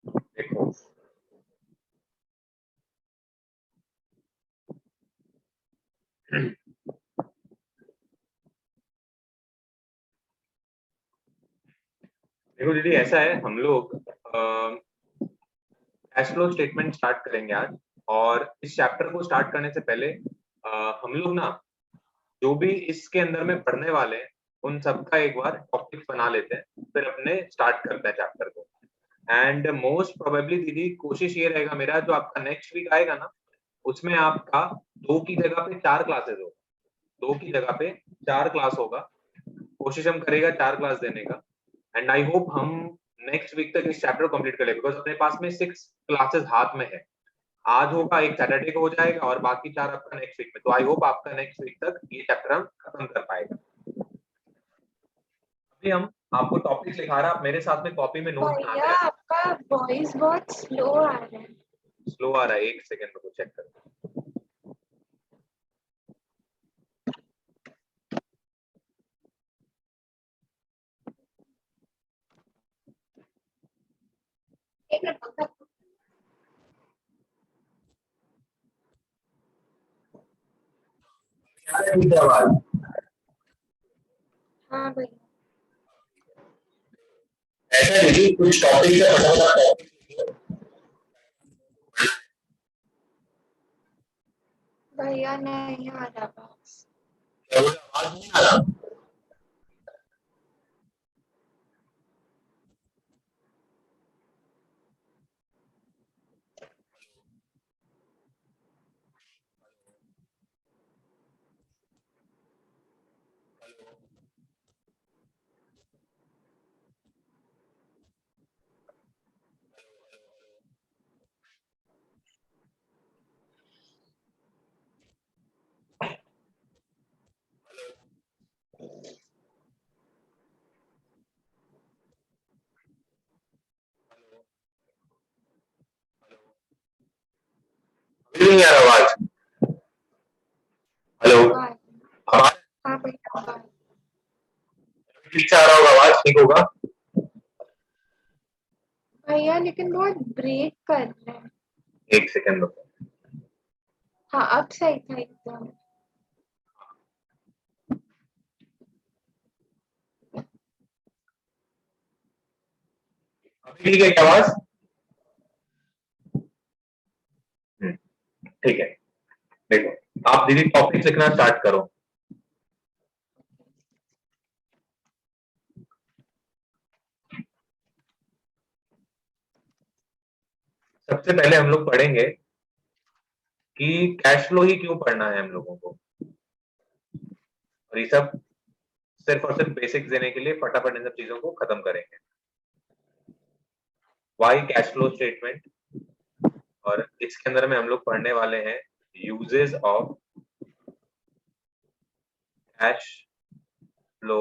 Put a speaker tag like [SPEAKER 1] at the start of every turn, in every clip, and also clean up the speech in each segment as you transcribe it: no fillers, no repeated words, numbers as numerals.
[SPEAKER 1] देखो देखो दीदी, ऐसा है, हम लोग कैश फ्लो स्टेटमेंट स्टार्ट करेंगे आज। और इस चैप्टर को स्टार्ट करने से पहले हम लोग ना जो भी इसके अंदर में पढ़ने वाले हैं उन सबका एक बार टॉपिक बना लेते हैं, फिर अपने स्टार्ट करते हैं चैप्टर को। एंड मोस्ट प्रोबेबली दीदी कोशिश ये रहेगा मेरा, जो आपका नेक्स्ट वीक आएगा ना, उसमें आपका 2 की जगह पे 4 क्लासेस होगा। 2 की जगह पे 4 क्लास होगा। कोशिश हम करेगा 4 क्लास देने का। एंड आई होप हम नेक्स्ट वीक तक इस चैप्टर को कंप्लीट कर ले, बिकॉज अपने पास में 6 क्लासेस हाथ में है। आज होगा, एक सैटरडे को हो जाएगा और बाकी 4 आपका नेक्स्ट वीक में। तो आई होप आपका नेक्स्ट वीक तक ये चैप्टर हम खत्म कर पाएगा। अभी हम आपको टॉपिक्स लिखा रहा, आप मेरे साथ में कॉपी में नोट बनाते
[SPEAKER 2] भैया
[SPEAKER 1] हैं।
[SPEAKER 2] आपका वॉइस बहुत स्लो आ रहा है।
[SPEAKER 1] स्लो आ रहा है, एक सेकंड रुको, चेक करो।
[SPEAKER 2] एक मिनट। हाँ भैया।
[SPEAKER 1] ऐसा दीदी कुछ टॉपिक से फटाफट टॉपिक।
[SPEAKER 2] भैया नहीं आ रहा बस।
[SPEAKER 1] आवाज नहीं आ रहा। नहीं आ रहा आवाज। हेलो, आवाज
[SPEAKER 2] हाँ भैया।
[SPEAKER 1] ठीक से आ रहा होगा, आवाज ठीक होगा।
[SPEAKER 2] भैया लेकिन बहुत ब्रेक कर रहे हैं।
[SPEAKER 1] एक सेकंड रुको।
[SPEAKER 2] हाँ अब सही था एकदम।
[SPEAKER 1] अभी ठीक है क्या आवाज? ठीक है। देखो आप दीदी टॉपिक लिखना स्टार्ट करो। सबसे पहले हम लोग पढ़ेंगे कि कैश फ्लो ही क्यों पढ़ना है हम लोगों को। और ये सब सिर्फ और सिर्फ बेसिक्स देने के लिए फटाफट इन सब चीजों को खत्म करेंगे। वाई कैश फ्लो स्टेटमेंट, और इसके अंदर में हम लोग पढ़ने वाले हैं uses of cash flow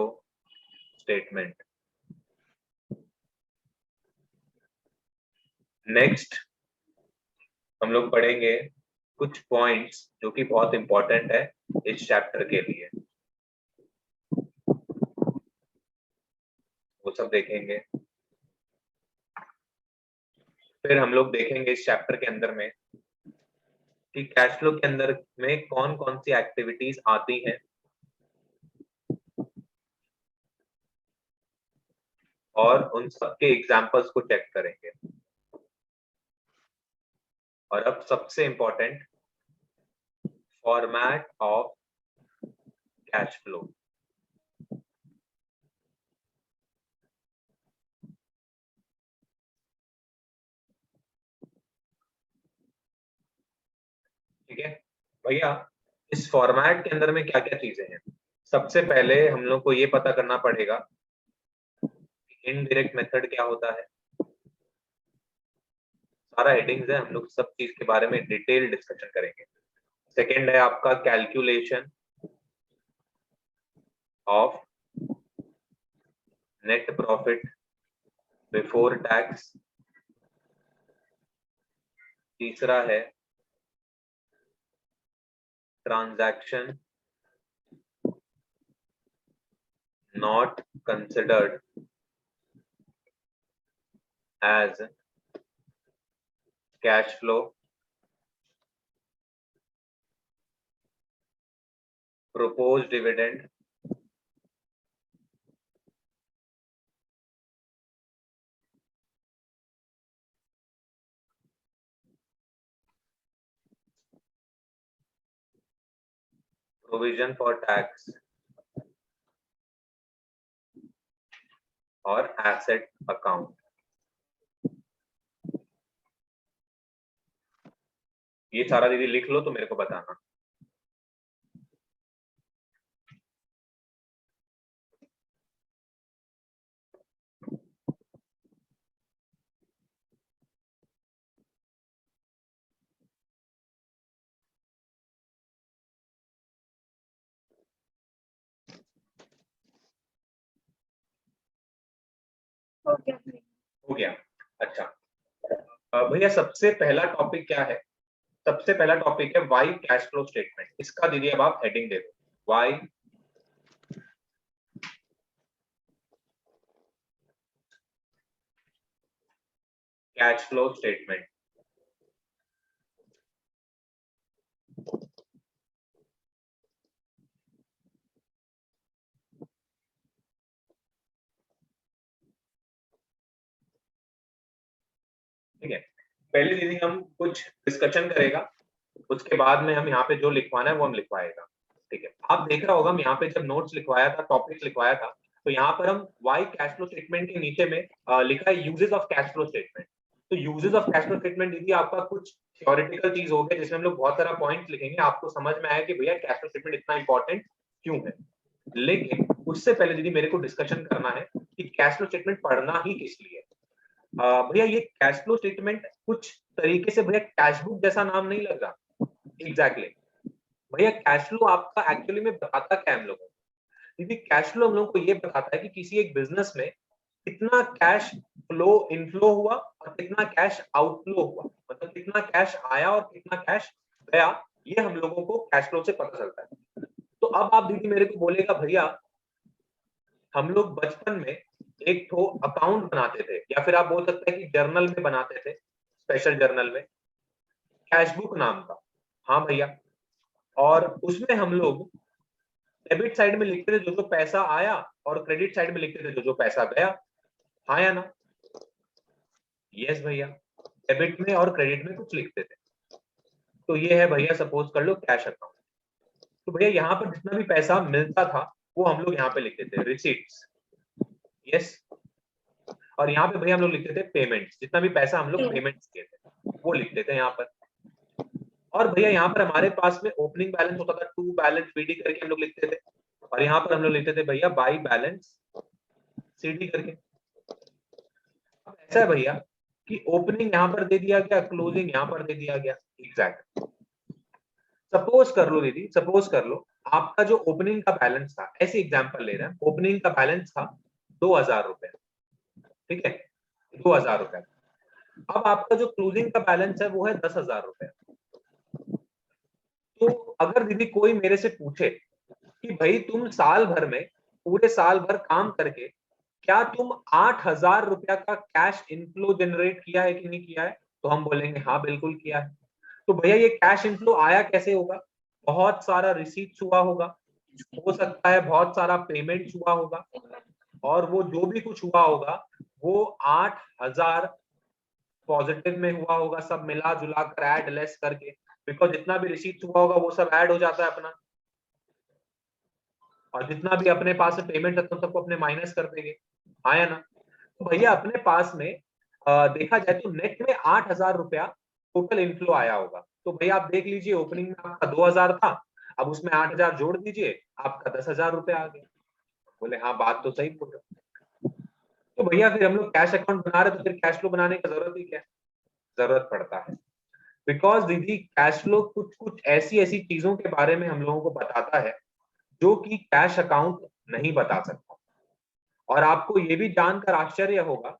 [SPEAKER 1] statement. Next हम लोग पढ़ेंगे कुछ पॉइंट्स जो कि बहुत इंपॉर्टेंट है इस चैप्टर के लिए, वो सब देखेंगे। फिर हम लोग देखेंगे इस चैप्टर के अंदर में कि कैश फ्लो के अंदर में कौन कौन सी एक्टिविटीज आती हैं और उन सबके एग्जाम्पल्स को चेक करेंगे। और अब सबसे important, format of cash flow. ठीक है भैया, इस फॉर्मेट के अंदर में क्या क्या चीजें हैं। सबसे पहले हम लोग को ये पता करना पड़ेगा इनडायरेक्ट मेथड क्या होता है। सारा हेडिंग्स है, हम लोग सब चीज के बारे में डिटेल डिस्कशन करेंगे। सेकंड है आपका calculation of net profit before tax. तीसरा है transaction not considered as cash flow, proposed dividend, provision for tax और asset account। ये सारा दीदी लिख लो तो मेरे को बताना।
[SPEAKER 2] हो गया भाई।
[SPEAKER 1] हो गया। अच्छा भैया सबसे पहला टॉपिक क्या है? सबसे पहला टॉपिक है वाई कैश फ्लो स्टेटमेंट। इसका दीदी अब आप हेडिंग दे दो, वाई कैश फ्लो स्टेटमेंट। ठीक है, पहले दीदी हम कुछ डिस्कशन करेगा, उसके बाद में हम यहाँ पे जो लिखवाना है वो हम लिखवाएगा। ठीक है, आप देख रहा होगा हम यहाँ पे जब नोट्स लिखवाया था, टॉपिक लिखवाया था, तो यहाँ पर हम वाई कैश फ्लो स्टेटमेंट के नीचे में लिखा है uses of cash flow statement. तो uses of cash flow statement दीदी आपका कुछ थ्योरेटिकल चीज हो गया जिसमें हम लोग बहुत सारा पॉइंट लिखेंगे, आपको समझ में आया कि भैया कैश फ्लो स्टेटमेंट इतना इंपॉर्टेंट क्यों है। लेकिन उससे पहले दीदी मेरे को डिस्कशन करना है कि कैश फ्लो स्टेटमेंट पढ़ना ही किस लिए। भैया ये कैश फ्लो स्टेटमेंट कुछ तरीके से भैया कैश बुक जैसा नाम नहीं लग रहा? एग्जैक्टली भैया कैश फ्लो आपका एक्चुअली में बताता क्या है हम लोगों को? क्योंकि कैश फ्लो हम लोगों को ये बताता है कि किसी एक बिजनेस में कितना कैश फ्लो इनफ्लो हुआ और कितना कैश आउटफ्लो हुआ, मतलब कितना कैश आया और कितना कैश गया, ये हम लोगों को कैश फ्लो से पता चलता है। तो अब आप दीदी मेरे को बोलेगा भैया हम लोग बचपन में एक तो अकाउंट बनाते थे, या फिर आप बोल सकते हैं कि जर्नल में बनाते थे, स्पेशल जर्नल में कैश बुक नाम का। हाँ भैया, और उसमें हम लोग डेबिट साइड में लिखते थे जो जो पैसा आया और क्रेडिट साइड में लिखते थे जो जो पैसा गया। हाँ या ना? यस भैया, डेबिट में और क्रेडिट में कुछ लिखते थे। तो ये है भैया सपोज कर लो कैश अकाउंट। तो भैया यहाँ पर जितना भी पैसा मिलता था वो हम लोग यहाँ पे लिखते थे रिसीट्स। यस, और यहाँ पे भैया हम लोग लिखते थे पेमेंट्स, जितना भी पैसा हम लोग पेमेंट्स किए थे वो लिखते थे यहाँ पर। और भैया यहाँ पर हमारे पास में ओपनिंग बैलेंस होता था, टू बैलेंस बीडी करके हम लोग लिखते थे, और यहाँ पर हम लोग लिखते थे भैया बाई बैलेंस सीडी करके। अब ऐसा है भैया कि ओपनिंग यहाँ पर दे दिया गया, क्लोजिंग यहाँ पर दे दिया गया। एग्जैक्ट सपोज कर लो दीदी, सपोज कर लो आपका जो ओपनिंग का बैलेंस था, ऐसे एग्जांपल ले रहे हैं, ओपनिंग का बैलेंस था 2000 रुपए। ठीक है, 2000 रुपए। अब आपका जो क्लोजिंग का बैलेंस है वो है 10,000 रुपए। तो अगर दीदी कोई मेरे से पूछे कि भाई तुम साल भर में, पूरे साल भर काम करके क्या तुम 8,000 रुपया का कैश इनफ्लो जनरेट किया है कि नहीं किया है, तो हम बोलेंगे हाँ बिल्कुल किया है। तो भैया ये कैश इनफ्लो आया कैसे होगा? बहुत सारा रिसीट्स हुआ होगा, हो सकता है बहुत सारा पेमेंट हुआ होगा, और वो जो भी कुछ हुआ होगा वो 8,000 पॉजिटिव में हुआ होगा, सब मिला जुला कर ऐड लेस करके, बिकॉज जितना भी रिसीट्स हुआ होगा वो सब ऐड हो जाता है अपना, और जितना भी अपने पास में पेमेंट है तो सबको अपने माइनस कर देंगे। हाँ या ना? तो भैया अपने पास में देखा जाए तो नेट में 8,000 रुपया टोटल इनफ्लो आया होगा। तो भैया आप देख लीजिए ओपनिंग में आपका 2,000 था, अब उसमें 8,000 जोड़ दीजिए, आपका 10,000 रुपया आ गया। बोले हाँ बात तो सही बोल रहे हो। तो भैया फिर हम लोग कैश अकाउंट बना रहे तो फिर कैश फ्लो बनाने का जरूरत ही क्या? जरूरत पड़ता है, बिकॉज दीदी कैश फ्लो कुछ कुछ ऐसी ऐसी चीजों के बारे में हम लोगों को बताता है जो कि कैश अकाउंट नहीं बता सकता। और आपको ये भी जानकर आश्चर्य होगा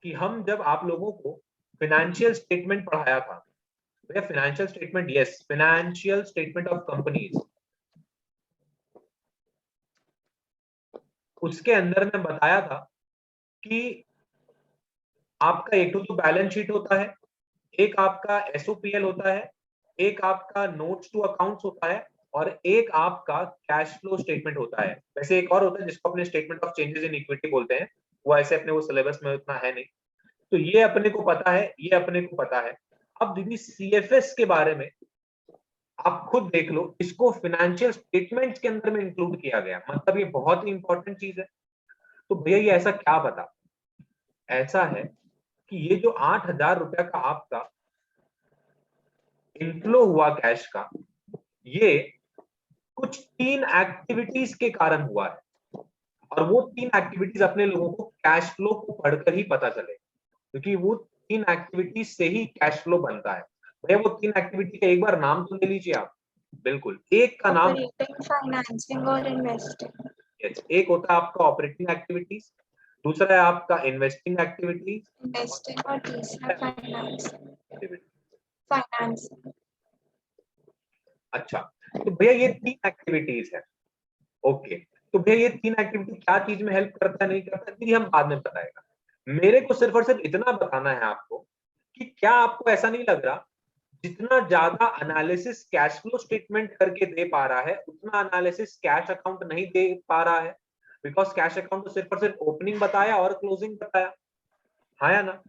[SPEAKER 1] कि हम जब आप लोगों को फाइनेंशियल स्टेटमेंट पढ़ाया था, भैया financial statement, yes financial statement of companies, उसके अंदर में बताया था कि आपका एक तो बैलेंस शीट होता है, एक आपका एसओपीएल होता है, एक आपका नोट्स टू अकाउंट्स होता है, और एक आपका कैश फ्लो स्टेटमेंट होता है। वैसे एक और होता है जिसको अपने statement of changes in equity बोलते हैं, वो ऐसे अपने वो सिलेबस में उतना है नहीं। तो ये अपने को पता है, ये अपने को पता है। अब दीदी सीएफएस के बारे में आप खुद देख लो, इसको फाइनेंशियल स्टेटमेंट्स के अंदर में इंक्लूड किया गया, मतलब ये बहुत ही इंपॉर्टेंट चीज है। तो भैया ये ऐसा क्या बता, ऐसा है कि ये जो 8,000 रुपया का आपका इनफ्लो हुआ कैश का, ये कुछ 3 एक्टिविटीज के कारण हुआ है, और वो 3 एक्टिविटीज अपने लोगों को कैश फ्लो को पढ़कर ही पता चले, क्योंकि वो 3 एक्टिविटीज से ही कैश फ्लो बनता है। भैया वो 3 एक्टिविटी का एक बार नाम तो ले लीजिए आप। बिल्कुल, एक का नाम,
[SPEAKER 2] ऑपरेटिंग, फाइनेंसिंग और इन्वेस्टिंग।
[SPEAKER 1] एक होता है आपका ऑपरेटिंग एक्टिविटीज, दूसरा है आपका इन्वेस्टिंग एक्टिविटीज,
[SPEAKER 2] इन्वेस्टिंग और तीसरा फाइनेंसिंग।
[SPEAKER 1] एक्टिविटी।
[SPEAKER 2] फाइनेंसिंग।
[SPEAKER 1] अच्छा, तो भैया ये 3 एक्टिविटीज है। ओके, तो भैया ये 3 एक्टिविटी क्या चीज में हेल्प करता है, नहीं करता है, हम बाद में बताएगा। मेरे को सिर्फ और सिर्फ इतना बताना है आपको कि क्या आपको ऐसा नहीं लग रहा जितना ज्यादा एनालिसिस कैश फ्लो स्टेटमेंट करके दे पा रहा है, उतना एनालिसिस कैश अकाउंट नहीं दे पा रहा है? बिकॉज कैश अकाउंट तो सिर्फ और सिर्फ ओपनिंग बताया और क्लोजिंग बताया, हाँ या ना?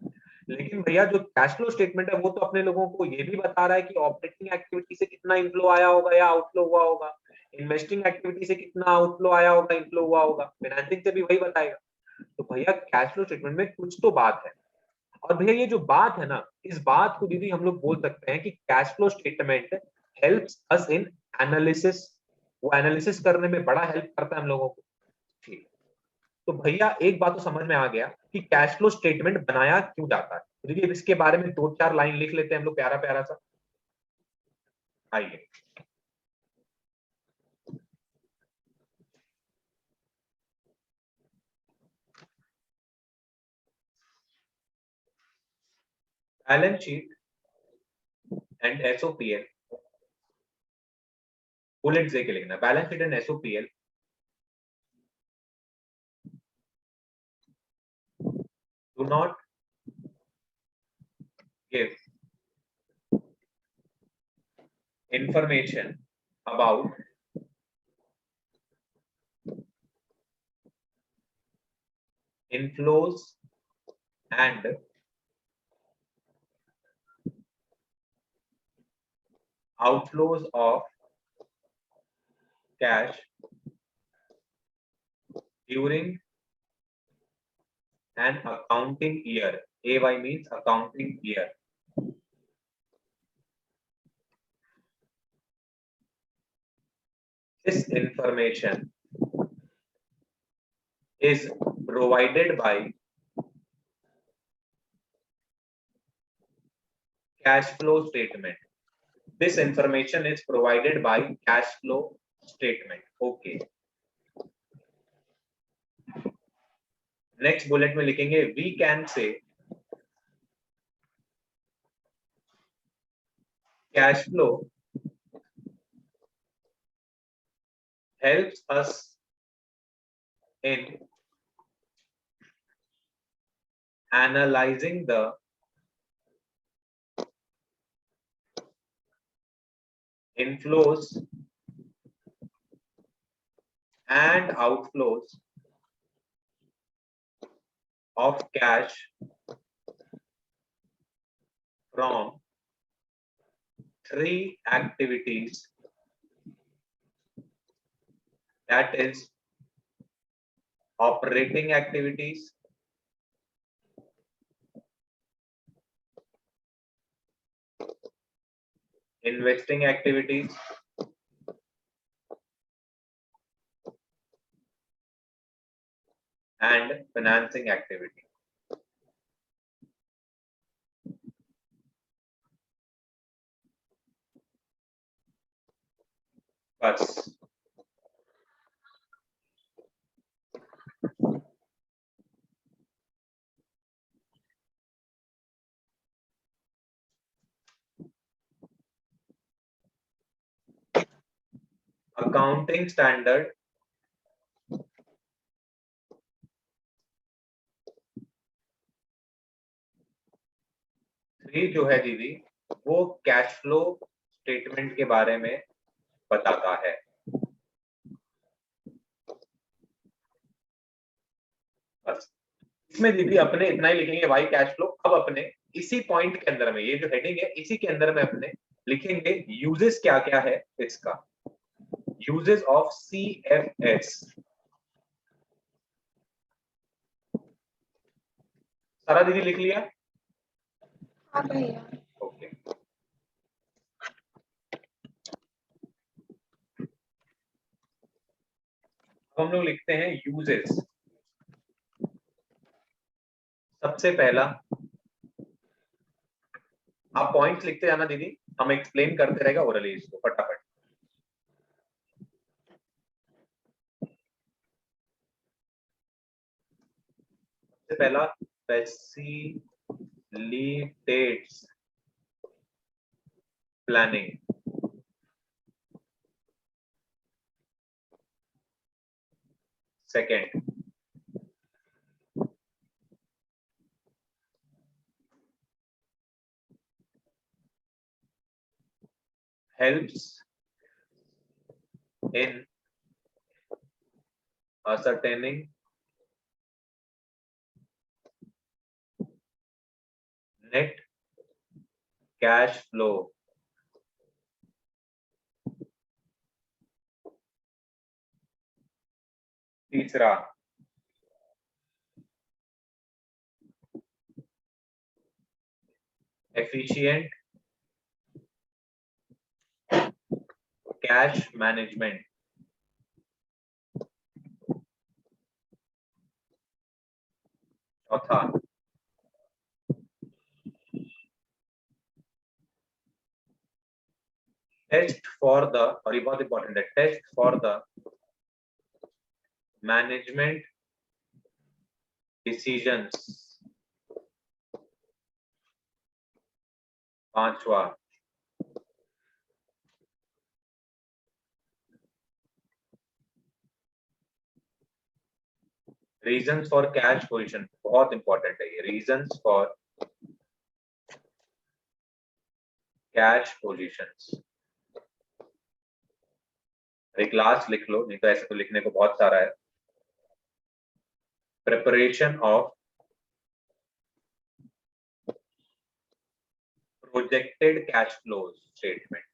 [SPEAKER 1] लेकिन भैया जो कैश फ्लो स्टेटमेंट है वो तो अपने लोगों को ये भी बता रहा है कि ऑपरेटिंग एक्टिविटी से कितना इनफ्लो आया होगा या आउटफ्लो हुआ होगा, इन्वेस्टिंग एक्टिविटी से कितना आउटफ्लो आया होगा, इनफ्लो हुआ होगा, फाइनेंसिंग से भी वही बताएगा। तो भैया कैश फ्लो स्टेटमेंट में कुछ तो बात है। और भैया ये जो बात है ना, इस बात को दीदी हम लोग बोल सकते हैं कि cash flow statement helps us इन एनालिसिस। वो एनालिसिस करने में बड़ा हेल्प करता है हम लोगों को। ठीक, तो भैया एक बात तो समझ में आ गया कि कैश फ्लो स्टेटमेंट बनाया क्यों जाता है। तो दीदी इसके बारे में 2-4 लाइन लिख लेते हैं हम लोग, प्यारा प्यारा सा। आइए, balance sheet and SOPL, bullet दे के लिखना, balance sheet and SOPL do not give information about inflows and outflows of cash during an accounting year. AY means accounting year. This information is provided by cash flow statement. This information is provided by cash flow statement. Okay. Next bullet में लिखेंगे, we can say cash flow helps us in analyzing the inflows and outflows of cash from 3 activities, that is operating activities, investing activities, and financing activity. बस accounting standard 3 जो है दीदी वो cash flow statement के बारे में बताता है। बस इसमें दीदी अपने इतना ही लिखेंगे वाई कैश फ्लो। अब अपने इसी पॉइंट के अंदर में, ये जो हेडिंग है इसी के अंदर में अपने लिखेंगे यूजेस क्या क्या है इसका, यूजेस ऑफ CFS। सारा दीदी लिख लिया?
[SPEAKER 2] हाँ भैया।
[SPEAKER 1] ओके, हम लोग लिखते हैं यूजेस। सबसे पहला आप पॉइंट्स लिखते जाना दीदी, हम एक्सप्लेन करते रहेगा ओरली इसको फटाफट। सबसे पहला facilitates planning. Second, helps in ascertaining net cash flow। तीसरा, efficient cash management। चौथा, टेस्ट फॉर द, और ये बहुत इंपॉर्टेंट है, test for the management decisions. पांचवा, रीजंस फॉर कैश पोजीशन। बहुत इंपॉर्टेंट है ये, रीजंस फॉर कैश पोजीशंस। एक लास्ट लिख लो, नहीं तो ऐसे तो लिखने को बहुत सारा है। Preparation of projected cash flow statement.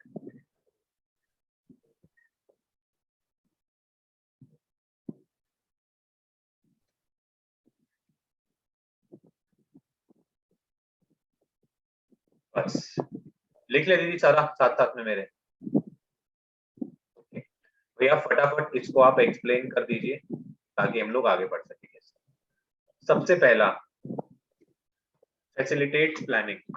[SPEAKER 1] बस लिख ले दीदी सारा साथ साथ में मेरे। भैया फटाफट इसको आप एक्सप्लेन कर दीजिए ताकि हम लोग आगे बढ़ सकेंगे। सबसे पहला, फैसिलिटेट प्लानिंग।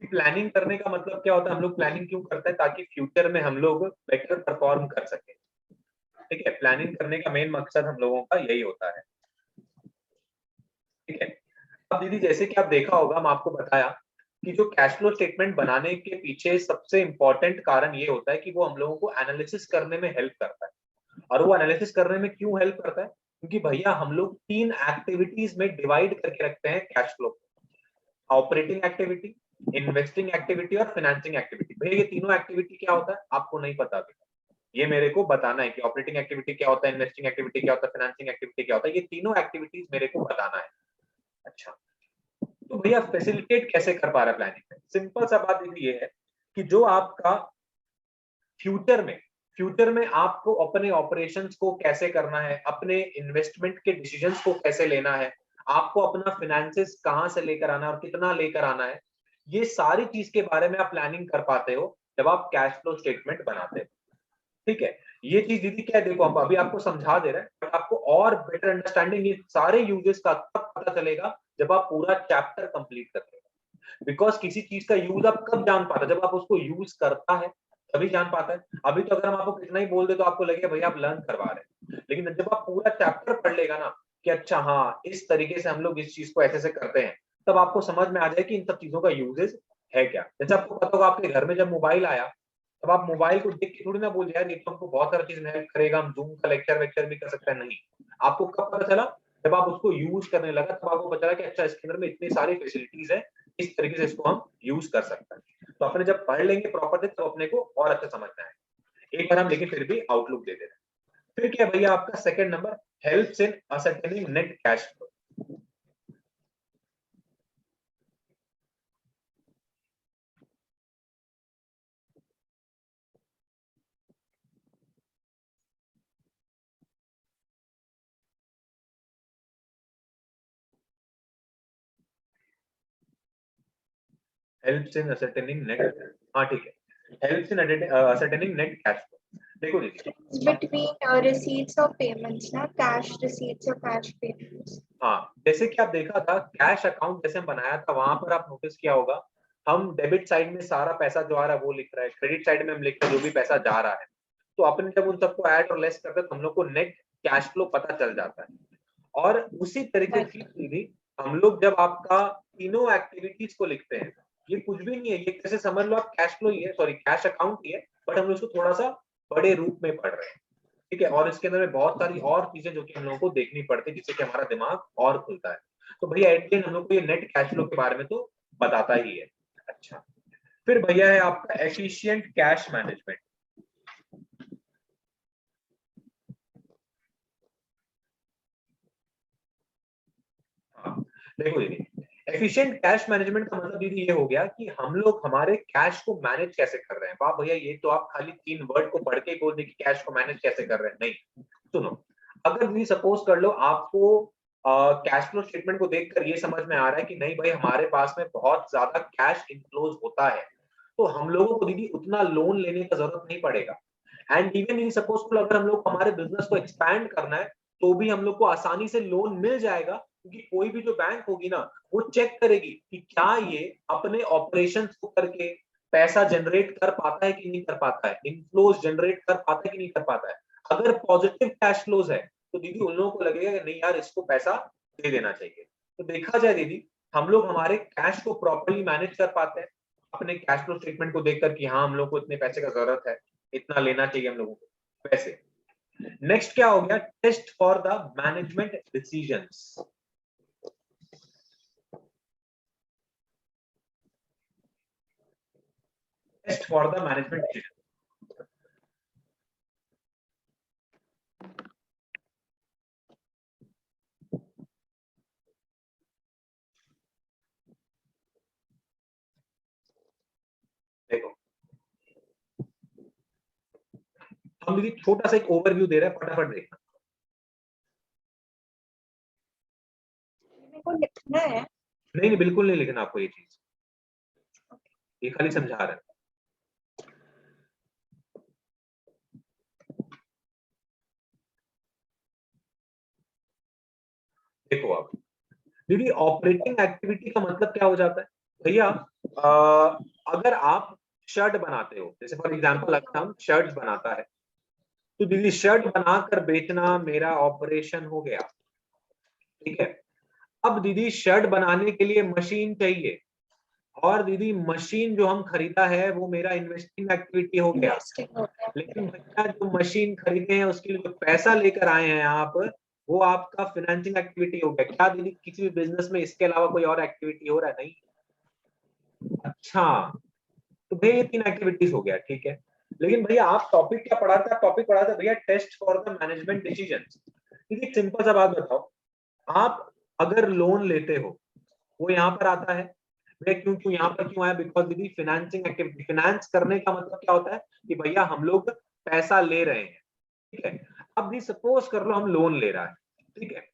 [SPEAKER 1] प्लानिंग करने का मतलब क्या होता है, हम लोग प्लानिंग क्यों करते हैं, ताकि फ्यूचर में हम लोग बेटर परफॉर्म कर सकें। ठीक है, प्लानिंग करने का मेन मकसद हम लोगों का यही होता है। ठीक है, अब दीदी जैसे कि आप देखा होगा, हम आपको बताया कि जो कैश फ्लो स्टेटमेंट बनाने के पीछे सबसे इंपॉर्टेंट कारण ये होता है कि वो हम लोगों को एनालिसिस करने में हेल्प करता है। और वो एनालिसिस करने में क्यों हेल्प करता है, क्योंकि भैया हम लोग 3 एक्टिविटीज में डिवाइड करके रखते हैं cash flow, operating activity, investing activity और फाइनेंसिंग एक्टिविटी। भैया ये तीनों एक्टिविटी क्या होता है आपको नहीं पता अभी, ये मेरे को बताना है कि ऑपरेटिंग एक्टिविटी क्या होता है, इन्वेस्टिंग एक्टिविटी क्या होता है, फाइनेंसिंग एक्टिविटी क्या होता है, ये तीनों एक्टिविटीज मेरे को बताना है। अच्छा, तो भैया फैसिलिटेट कैसे कर पा रहा है प्लानिंग में? सिंपल सा बात ये है कि जो आपका फ्यूचर में आपको अपने ऑपरेशंस को कैसे करना है, अपने इन्वेस्टमेंट के डिसीजंस को कैसे लेना है, आपको अपना फाइनेंसेस कहां से लेकर आना है और कितना लेकर आना है, ये सारी चीज के बारे में आप प्लानिंग कर पाते हो जब आप कैश फ्लो स्टेटमेंट बनाते हो। ठीक है, ये चीज दीदी क्या है, देखो हम अभी आपको समझा दे रहे हैं, बट आपको और बेटर अंडरस्टैंडिंग ये सारे यूजेस का तब पता चलेगा जब आप पूरा चैप्टर कंप्लीट करते हो। बिकॉज किसी चीज का यूज आप कब जान पाते हो, जब आप उसको यूज करता है तभी जान पाता है। अभी तो अगर हम आपको कितना ही बोल दे तो आपको लगेगा भैया आप लर्न करवा रहे हैं, लेकिन जब आप पूरा चैप्टर पढ़ लेगा ना कि अच्छा हाँ इस तरीके से हम लोग इस चीज को ऐसे से करते हैं, तब आपको समझ में आ जाए कि इन सब चीजों का यूजेस है क्या। जैसे आपको पता होगा आपके घर में जब मोबाइल आया, तब आप मोबाइल को देख के थोड़ी ना बोल यार ये तो हमको बहुत सारी चीज हेल्प करेगा, हम जूम का लेक्चर वेक्चर भी कर सकते हैं। नहीं, आपको कब पता चला जब आप उसको यूज करने लगा तब आपको पता चला कि अच्छा इसके अंदर में इतनी सारी फैसिलिटीज है, इस तरीके से इसको हम यूज कर सकते हैं। तो अपने जब पढ़ लेंगे प्रॉपर तो अपने को और अच्छा समझ में आएगा। एक बार हम लेकिन फिर भी आउटलुक दे दे रहे हैं। फिर क्या भैया आपका second number, helps in ascertaining net cash flow. Helps in ascertaining net, हाँ ठीक है, helps in ascertaining net cash flow. देखो दीदी,
[SPEAKER 2] between receipts or payments, ना cash receipts or cash payments.
[SPEAKER 1] हाँ जैसे कि आप देखा था कैश अकाउंट जैसे हम बनाया था वहां पर आप नोटिस किया होगा, हम डेबिट साइड में सारा पैसा जो आ रहा है वो लिख रहा है, क्रेडिट साइड में हम लिख रहे हैं जो भी पैसा जा रहा है। तो अपने जब उन सबको ऐड और लेस करते हैं तो हम लोग को नेट कैश फ्लो पता चल जाता है। और उसी तरीके की दीदी हम लोग जब आपका तीनों एक्टिविटीज को लिखते हैं, ये कुछ भी नहीं है, ये कैसे समझ लो आप कैश फ्लो ही है, सॉरी कैश अकाउंट ही है, बट हम उसको थोड़ा सा बड़े रूप में पढ़ रहे हैं, ठीक है। और इसके अंदर में बहुत सारी और चीजें जो कि हम लोगों को देखनी पड़ती है जिससे कि हमारा दिमाग और खुलता है। तो भैया एट द एंड हम लोग को ये नेट कैश फ्लो के बारे में तो बताता ही है। अच्छा, फिर भैया है आपका एफिशिएंट कैश मैनेजमेंट। हाँ देखो दीदी, एफिशिएंट कैश मैनेजमेंट का मतलब दीदी ये हो गया कि हम लोग हमारे कैश को मैनेज कैसे कर रहे हैं। वाह भैया ये तो आप खाली 3 वर्ड को पढ़ के ही बोल दे कि कैश को मैनेज कैसे कर रहे हैं, नहीं। सुनो, अगर दीदी सपोज कर लो आपको कैश फ्लो स्टेटमेंट को देखकर ये समझ में आ रहा है कि नहीं भाई हमारे पास में बहुत ज्यादा कैश इनफ्लोज होता है, तो हम लोगों को दीदी उतना लोन लेने का जरूरत नहीं पड़ेगा। एंड इवन यदि सपोज कर लो अगर हम लोग हमारे बिजनेस को एक्सपैंड करना है तो भी हम लोग को आसानी से लोन मिल जाएगा, क्योंकि कोई भी जो बैंक होगी ना वो चेक करेगी कि क्या ये अपने ऑपरेशंस को करके पैसा जनरेट कर पाता है कि नहीं कर पाता है, इनफ्लोज जनरेट कर पाता है कि नहीं कर पाता है। अगर पॉजिटिव कैश फ्लोज है तो दीदी उन लोगों को लगेगा कि नहीं यार इसको पैसा दे देना चाहिए। तो देखा जाए दीदी हम लोग हमारे कैश को प्रॉपर्ली मैनेज कर पाते हैं अपने कैश फ्लो स्टेटमेंट को देखकर कि हाँ हम लोग को इतने पैसे का जरूरत है, इतना लेना चाहिए हम लोगों को पैसे। नेक्स्ट क्या हो गया, test for the management decisions. Test for the management decision. देखो हम दीदी छोटा सा एक ओवरव्यू दे रहे हैं, फटाफट देखना।
[SPEAKER 2] मेरे को लिखना है।
[SPEAKER 1] नहीं नहीं बिल्कुल नहीं लिखना आपको ये चीज, ये खाली समझा रहे हैं। देखो आप दीदी ऑपरेटिंग एक्टिविटी का मतलब क्या हो जाता है भैया, अगर आप शर्ट बनाते हो, जैसे फॉर एग्जांपल अगर हम शर्ट्स बनाता है तो दीदी शर्ट बनाकर बेचना मेरा ऑपरेशन हो गया, ठीक है। अब दीदी शर्ट बनाने के लिए मशीन चाहिए, और दीदी मशीन जो हम खरीदा है वो मेरा इन्वेस्टिंग एक्टिविटी हो गया।
[SPEAKER 2] Investing होता है।
[SPEAKER 1] लेकिन भैया जो मशीन खरीदे हैं उसके लिए जो पैसा लेकर आए हैं आप, वो आपका फाइनेंसिंग एक्टिविटी हो गया। क्या दीदी किसी भी बिजनेस में इसके अलावा कोई और एक्टिविटी हो रहा है? नहीं। अच्छा, तो भैया ये 3 एक्टिविटीज हो गया, ठीक है। लेकिन भैया आप टॉपिक क्या पढ़ा था? टॉपिक पढ़ा था भैया test for the management decisions. दीदी सिंपल सा बात बताओ, आप अगर लोन लेते हो वो यहाँ पर आता है भैया, क्यों क्यों यहाँ पर क्यों आया? बिकॉज दीदी फाइनेंसिंग एक्टिविटी, फाइनेंस करने का मतलब क्या होता है कि भैया हम लोग पैसा ले रहे हैं, ठीक है। अब भी सपोज कर लो हम लोन ले रहा है, ठीक है।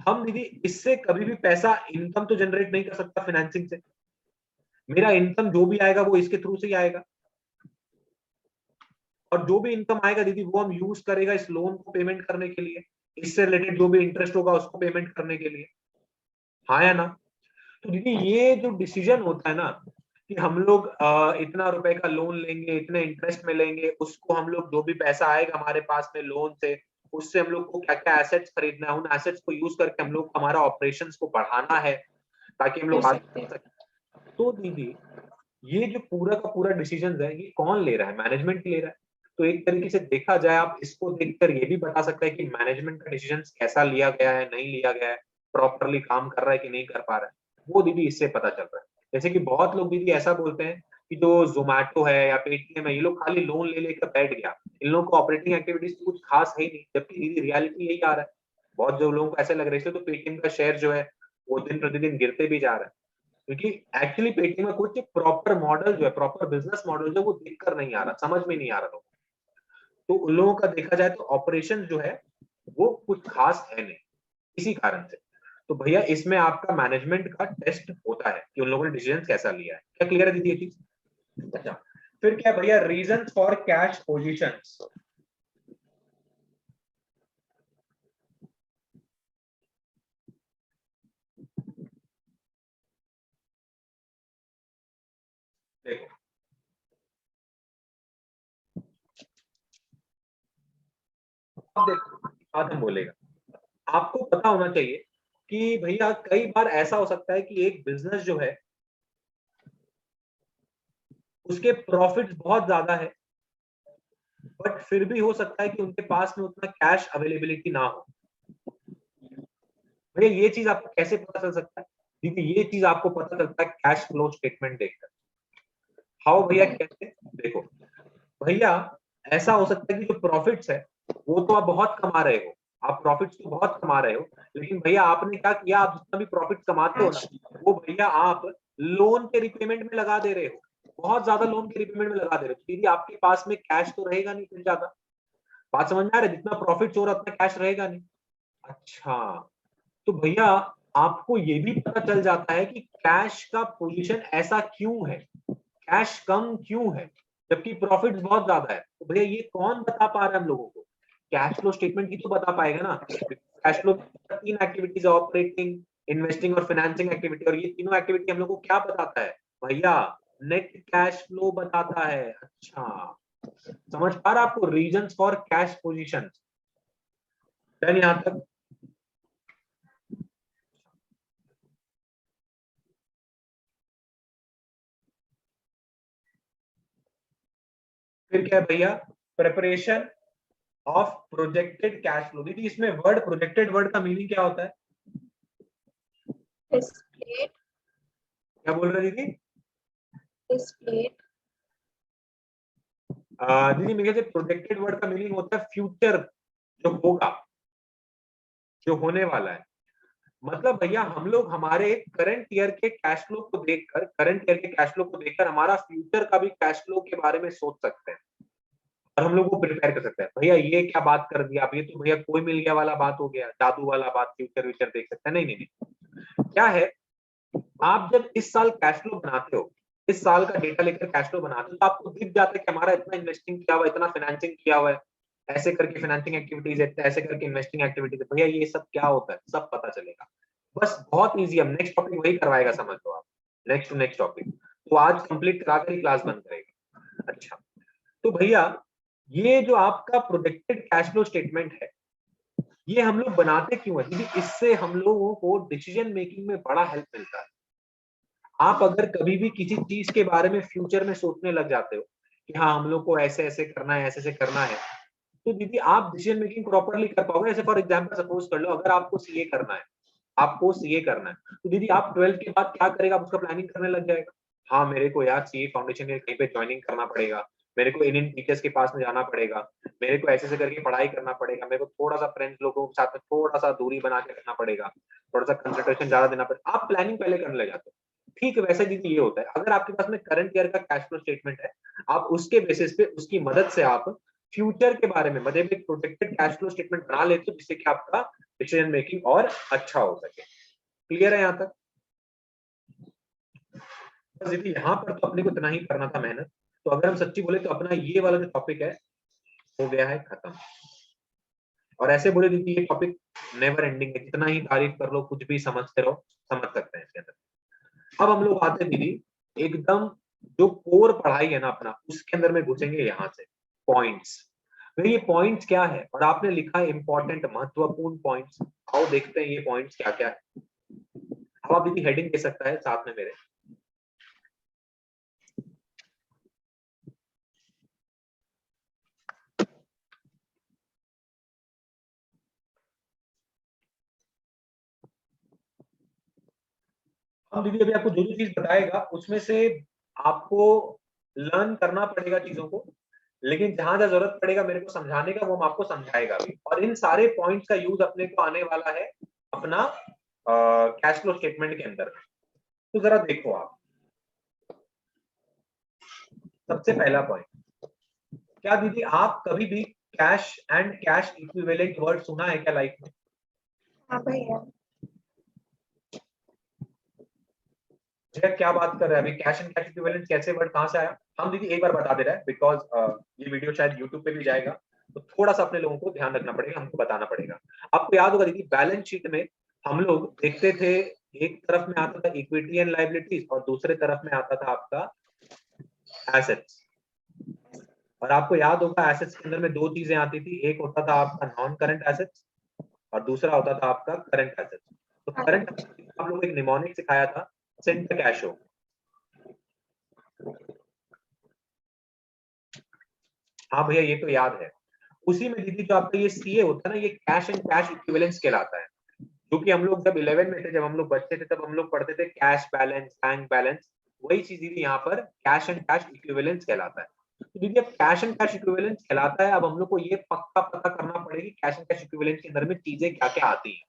[SPEAKER 1] हम दीदी इससे कभी भी पैसा इनकम तो जनरेट नहीं कर सकता फाइनेंसिंग से, मेरा इनकम जो भी आएगा वो इसके थ्रू से ही आएगा, और जो भी इनकम आएगा दीदी वो हम यूज करेगा इस लोन को पेमेंट करने के लिए, इससे रिलेटेड जो भी इंटरेस्ट होगा उसको पेमेंट करने के लिए, हाँ या ना? तो दीदी ये जो डिसीजन होता है ना कि हम लोग इतना रुपए का लोन लेंगे, इतने इंटरेस्ट में लेंगे, उसको हम लोग जो भी पैसा आएगा हमारे पास में लोन से, उससे हम लोग को क्या क्या एसेट्स खरीदना है, उन एसेट्स को यूज करके हम लोग हमारा ऑपरेशंस को बढ़ाना है ताकि हम
[SPEAKER 2] कर
[SPEAKER 1] लोग आगे
[SPEAKER 2] सकते
[SPEAKER 1] बढ़
[SPEAKER 2] हैं।
[SPEAKER 1] सकें। तो दीदी ये जो पूरा का पूरा डिसीजन है ये कौन ले रहा है? मैनेजमेंट ले रहा है। तो एक तरीके से देखा जाए, आप इसको देखकर ये भी बता सकते हैं कि मैनेजमेंट का डिसीजन कैसा लिया गया है, नहीं लिया गया है, प्रॉपरली काम कर रहा है कि नहीं कर पा रहा है, वो दीदी इससे पता चल रहा है। जैसे कि बहुत लोग दीदी ऐसा बोलते हैं कि जो जोमेटो है या पेटीएम है, ये लोग खाली लोन ले लेकर बैठ गया, इन लोगों को ऑपरेटिंग एक्टिविटीज कुछ खास है ही नहीं, जबकि दीदी रियलिटी यही आ रहा है। बहुत जो लोगों को ऐसा लग रहा है, इसलिए तो पेटीएम का शेयर जो है वो दिन प्रतिदिन गिरते भी जा रहा है, क्योंकि एक्चुअली पेटीएम में कुछ प्रॉपर मॉडल जो है, प्रॉपर बिजनेस मॉडल जो है वो दिख कर नहीं आ रहा, समझ में नहीं आ रहा लोगों को। तो उन लोगों का देखा जाए तो ऑपरेशन जो है वो कुछ खास है नहीं, इसी कारण से। तो भैया इसमें आपका मैनेजमेंट का टेस्ट होता है कि उन लोगों ने डिसीजन कैसा लिया है। क्या क्लियर है दीदी ये चीज? अच्छा, फिर क्या भैया, रीजन फॉर कैश पोजीशंस। देखो, अब देखो आदम बोलेगा, आपको पता होना चाहिए कि भैया कई बार ऐसा हो सकता है कि एक बिजनेस जो है उसके प्रॉफिट्स बहुत ज्यादा है, बट फिर भी हो सकता है कि उनके पास में उतना कैश अवेलेबिलिटी ना हो। भैया ये चीज आपको कैसे पता चल सकता है? क्योंकि ये चीज आपको पता चलता है कैश फ्लो स्टेटमेंट देखकर। हाउ भैया, कैसे? देखो भैया, ऐसा हो सकता है कि जो प्रॉफिट्स है वो तो आप बहुत कमा रहे हो, आप प्रॉफिट्स तो बहुत कमा रहे हो, लेकिन भैया आपने क्या किया, आप जितना भी प्रॉफिट कमाते हो ना, वो भैया आप लोन के रिपेमेंट में लगा दे रहे हो, बहुत ज्यादा लोन के रिपेमेंट में लगा दे रहे हो। दीदी आपके पास में कैश तो रहेगा नहीं फिर ज्यादा। बात समझ में आ रहा है? जितना प्रॉफिट हो रहा है उतना कैश रहेगा नहीं। अच्छा, तो भैया आपको ये भी पता चल जाता है कि कैश का पोजीशन ऐसा क्यों है, कैश कम क्यों है, जबकि प्रॉफिट बहुत ज्यादा है। तो भैया ये कौन बता पा रहा है हम लोगों को? कैश फ्लो स्टेटमेंट ही तो बता पाएगा ना। कैश फ्लो तीन एक्टिविटीज, ऑपरेटिंग, इन्वेस्टिंग और फाइनेंसिंग एक्टिविटी, और ये तीनों एक्टिविटी हम लोग को क्या बताता है भैया? नेट कैश फ्लो बताता है। अच्छा, समझ पा रहा आपको? Reasons for cash position. Done यहां तक? फिर क्या है भैया? Preparation of projected cash flow. दीदी इसमें वर्ड प्रोजेक्टेड वर्ड का मीनिंग क्या होता है?
[SPEAKER 2] displayed,
[SPEAKER 1] क्या बोल रहे दीदी?
[SPEAKER 2] displayed,
[SPEAKER 1] दीदी मेरे से प्रोजेक्टेड वर्ड का मीनिंग होता है फ्यूचर, जो होगा, जो होने वाला है। मतलब भैया हम लोग हमारे करंट ईयर के कैश फ्लो को देखकर, करंट ईयर के कैश फ्लो को देखकर हमारा फ्यूचर का भी कैश फ्लो के बारे में सोच सकते हैं और हम लोग को प्रिपेयर कर सकते हैं। भैया ये क्या बात कर दिया आप, ये तो भैया कोई मिल गया वाला बात हो गया, जादू वाला बात, फ्यूचर व्यूचर देख सकते हैं। नहीं नहीं नहीं, क्या है, आप जब इस साल कैश फ्लो बनाते हो, इस साल का डेटा लेकर कैश फ्लो बनाते हो, तो आपको दिख जाता है कि हमारा इतना इन्वेस्टिंग किया हुआ है, इतना फाइनेंसिंग किया हुआ है, ऐसे करके फाइनेंसिंग एक्टिविटीज है, ऐसे करके इन्वेस्टिंग एक्टिविटीज है। भैया ये सब क्या होता है, सब पता चलेगा। बस बहुत ईजी, हम नेक्स्ट टॉपिक वही करवाएगा, समझ लो आप। नेक्स्ट टू नेक्स्ट टॉपिक तो आज कंप्लीट कराकर ही क्लास बंद करेगा। अच्छा, तो भैया ये जो आपका प्रोजेक्टेड कैश फ्लो स्टेटमेंट है, ये हम लोग बनाते क्यों है दीदी? इससे हम लोगों को डिसीजन मेकिंग में बड़ा हेल्प मिलता है। आप अगर कभी भी किसी चीज के बारे में फ्यूचर में सोचने लग जाते हो कि हाँ हम लोग को ऐसे ऐसे करना है, ऐसे ऐसे करना है, तो दीदी आप डिसीजन मेकिंग प्रॉपरली कर पाओगे। जैसे फॉर एग्जांपल सपोज कर लो, अगर आपको सीए करना है, आपको सीए करना है, तो दीदी आप 12th के बाद क्या करेगा, आप उसका प्लानिंग करने लग जाएगा। हाँ मेरे को यार सीए फाउंडेशन के कहीं पे ज्वाइनिंग करना पड़ेगा, मेरे को इन टीचर्स के पास में जाना पड़ेगा, मेरे को ऐसे ऐसे करके पढ़ाई करना पड़ेगा, मेरे को थोड़ा सा फ्रेंड्स लोगों के साथ में थोड़ा सा दूरी बना के रखना पड़ेगा, थोड़ा सा कंसंट्रेशन ज्यादा देना पड़ेगा। आप प्लानिंग पहले करने लग जाते हो। ठीक है, वैसे दीदी ये होता है, अगर आपके पास में करंट ईयर का कैश फ्लो स्टेटमेंट है, आप उसके बेसिस पे, उसकी मदद से आप फ्यूचर के बारे में मतलब एक प्रोटेक्टेड कैश फ्लो स्टेटमेंट बना लेते हो, जिससे कि आपका डिसीजन मेकिंग और अच्छा हो सके। क्लियर है यहाँ तक? बस दीदी यहाँ पर तो अपने को इतना ही करना था मेहनत। तो अगर हम सच्ची बोले तो अपना ये वाला जो टॉपिक है हो गया है खत्म। और ऐसे बोले दीदी ये टॉपिक नेवर एंडिंग है, जितना ही तारीफ कर लो, कुछ भी समझते रहो, समझ सकते हैं इसके अंदर। अब हम लोग आते हैं दीदी एकदम जो कोर पढ़ाई है ना अपना, उसके अंदर में घुसेंगे यहाँ से, पॉइंट्स। तो ये पॉइंट्स क्या है, और आपने लिखा है इंपॉर्टेंट महत्वपूर्ण पॉइंट्स। आओ देखते हैं ये पॉइंट्स क्या क्या है। अब आप दीदी हेडिंग दे सकता है साथ में मेरे। हम दीदी अभी आपको जो जो चीज बताएगा उसमें से आपको लर्न करना पड़ेगा चीजों को, लेकिन जहां जहां जरूरत पड़ेगा मेरे को समझाने का वो हम आपको समझाएगा भी। और इन सारे पॉइंट्स का यूज अपने को आने वाला है अपना कैश फ्लो स्टेटमेंट के अंदर। तो जरा देखो आप, सबसे पहला पॉइंट, क्या दीदी आप कभी भी cash and cash equivalent word सुना है क्या लाइफ में?
[SPEAKER 2] हाँ भैया।
[SPEAKER 1] क्या बात कर रहे हैं अभी, कैश एंड कैश इक्विवेलेंट कैसे वर्ड कहां से आया? हम दीदी एक बार बता दे रहे हैं बिकॉज ये वीडियो शायद यूट्यूब पे भी जाएगा, तो थोड़ा सा अपने लोगों को ध्यान रखना पड़ेगा, हमको बताना पड़ेगा। आपको याद होगा दीदी बैलेंस शीट में हम लोग देखते थे एक तरफ में आता था इक्विटी एंड लायबिलिटीज और दूसरे तरफ में आता था आपका एसेट्स। और आपको याद होगा एसेट्स के अंदर में दो चीजें आती थी, एक होता था आपका नॉन करंट एसेट्स और दूसरा होता था आपका करंट एसेट्स। तो करंट आप लोग एक निमोनिक सिखाया था, सेंटर कैश हो। हाँ भैया ये तो याद है। उसी में दीदी जो आपका ये सीए होता है ना, ये कैश एंड कैश इक्विवेलेंस कहलाता है। क्योंकि हम लोग जब 11 में थे, जब हम लोग बच्चे थे, तब हम लोग पढ़ते थे कैश बैलेंस, बैंक बैलेंस, वही चीज दीदी यहाँ पर कैश एंड कैश इक्विवेलेंस कहलाता है। तो दीदी अब कैश एंड कैश इक्विवेलेंस कहलाता है, अब हम लोग को ये पक्का पता करना पड़ेगा कैश एंड कैश इक्विवेलेंस के अंदर में चीजें क्या क्या आती हैं।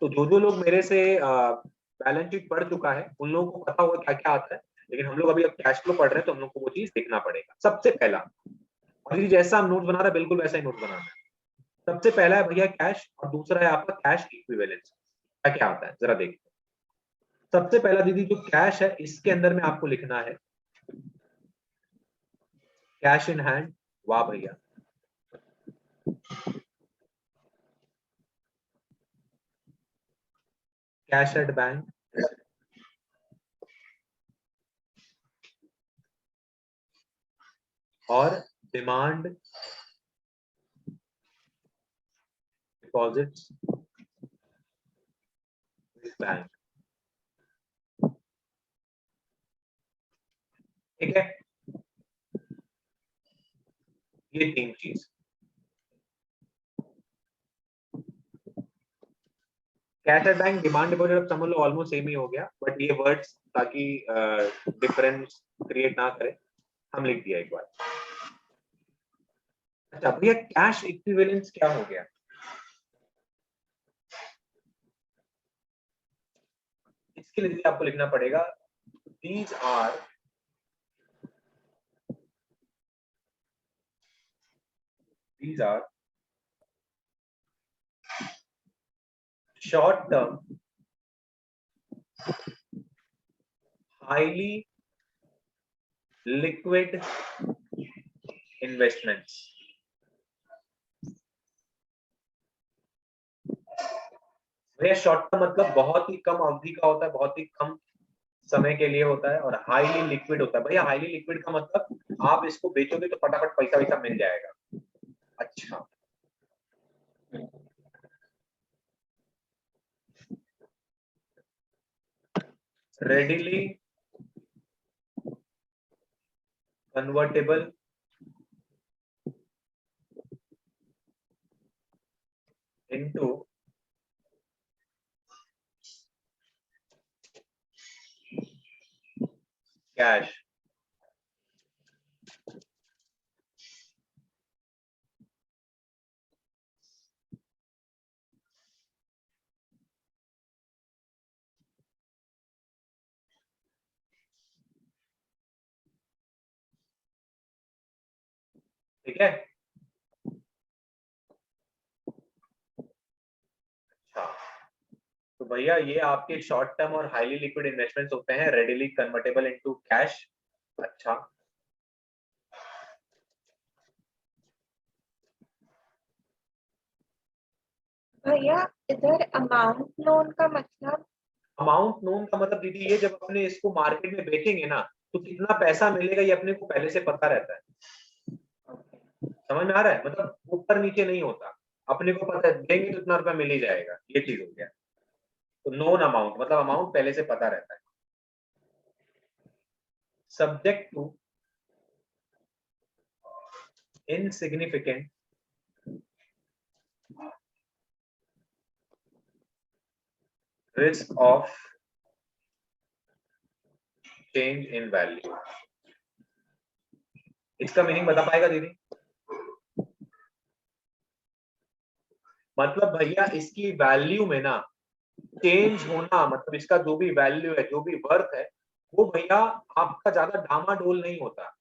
[SPEAKER 1] तो जो जो लोग मेरे से बैलेंस शीट पढ़ चुका है उन लोगों को पता होगा क्या क्या आता है, लेकिन हम लोग अभी अब कैश फ्लो पढ़ रहे हैं तो हम लोग को वो चीज देखना पड़ेगा सबसे पहला। और ये जैसा हम नोट बना रहे हैं बिल्कुल वैसा ही नोट बनाना है। सबसे पहला है भैया कैश और दूसरा है आपका कैश इक्विवेलेंस। क्या क्या आता है जरा देखिए। सबसे पहला दीदी जो कैश है इसके अंदर में आपको लिखना है कैश इन हैंड। वाह भैया। कैश एट बैंक, और डिमांड डिपॉजिट्स विद बैंक। ठीक है, ये तीन चीज। Cash at bank, demand deposit, अब समझ लो ऑलमोस्ट सेम ही हो गया, बट ये वर्ड्स ताकि डिफरेंस क्रिएट ना करे हम लिख दिया एक बार। अच्छा भैया कैश इक्विवेलेंस क्या हो गया? इसके लिए आपको लिखना पड़ेगा these are short term highly liquid investments। भैया शॉर्ट टर्म मतलब बहुत ही कम अवधि का होता है, बहुत ही कम समय के लिए होता है, और हाईली लिक्विड होता है। भैया हाईली लिक्विड का मतलब आप इसको बेचोगे तो फटाफट पैसा वैसा मिल जाएगा। अच्छा, रेडिली कन्वर्टेबल इनटू कैश। ठीक है, अच्छा तो भैया ये आपके शॉर्ट टर्म और हाईली लिक्विड इन्वेस्टमेंट्स होते हैं, रेडिली कन्वर्टेबल इनटू कैश। अच्छा,
[SPEAKER 2] भैया इधर अमाउंट नोन का मतलब?
[SPEAKER 1] अमाउंट नोन का मतलब दीदी ये जब अपने इसको मार्केट में बेचेंगे ना तो कितना पैसा मिलेगा ये अपने को पहले से पता रहता है। समझ में आ रहा है, मतलब ऊपर नीचे नहीं होता, अपने को पता है देंगे तो इतना रुपया मिल ही जाएगा, ये चीज हो गया। तो नोन अमाउंट मतलब अमाउंट पहले से पता रहता है। Subject to insignificant risk of change in value. इसका मीनिंग बता पाएगा दीदी? मतलब भैया इसकी वैल्यू में ना चेंज होना, मतलब इसका जो भी वैल्यू है, जो भी वर्थ है, वो भैया आपका ज्यादा डामाडोल नहीं होता।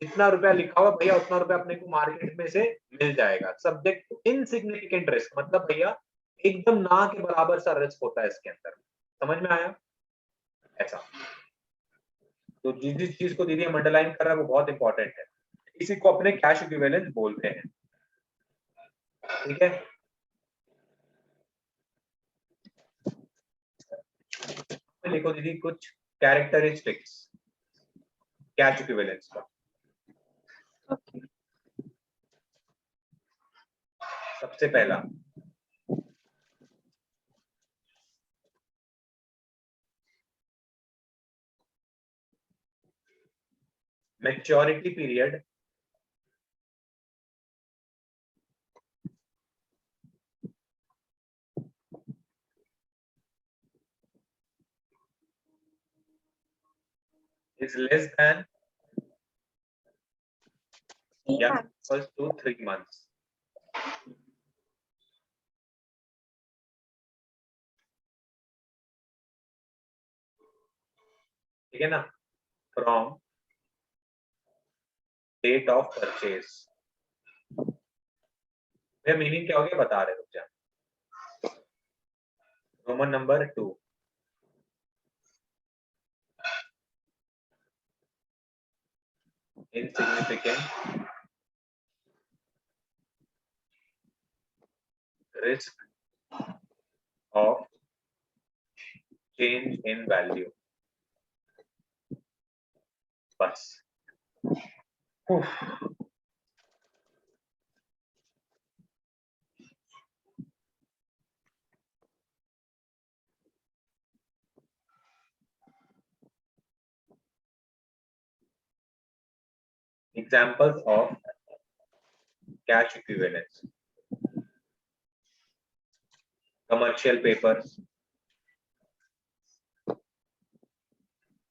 [SPEAKER 1] जितना रुपया लिखा हुआ भैया उतना रुपया अपने को मार्केट में से मिल जाएगा। सब्जेक्ट इनसिग्निफिकेंट रिस्क, मतलब भैया एकदम ना के बराबर सा रिस्क होता है इसके अंदर। समझ में आया? ऐसा तो जिस जिस चीज को दीदी हम अंडरलाइन कर रहा है वो बहुत इंपॉर्टेंट है। इसी को अपने कैश इक्विवेलेंस बोलते हैं। ठीक है, लिखो दीदी कुछ कैरेक्टरिस्टिक्स कैश इक्विवेलेंस का।
[SPEAKER 2] Okay.
[SPEAKER 1] सबसे पहला maturity period is less than
[SPEAKER 2] 3
[SPEAKER 1] या
[SPEAKER 2] months.
[SPEAKER 1] equals to 3 months। ठीक है ना, फ्रॉम डेट ऑफ परचेज। ये मीनिंग क्या हो गया बता रहे, रुक जा। Roman number 2, insignificant risk of change in value। बस examples of cash equivalence, commercial papers,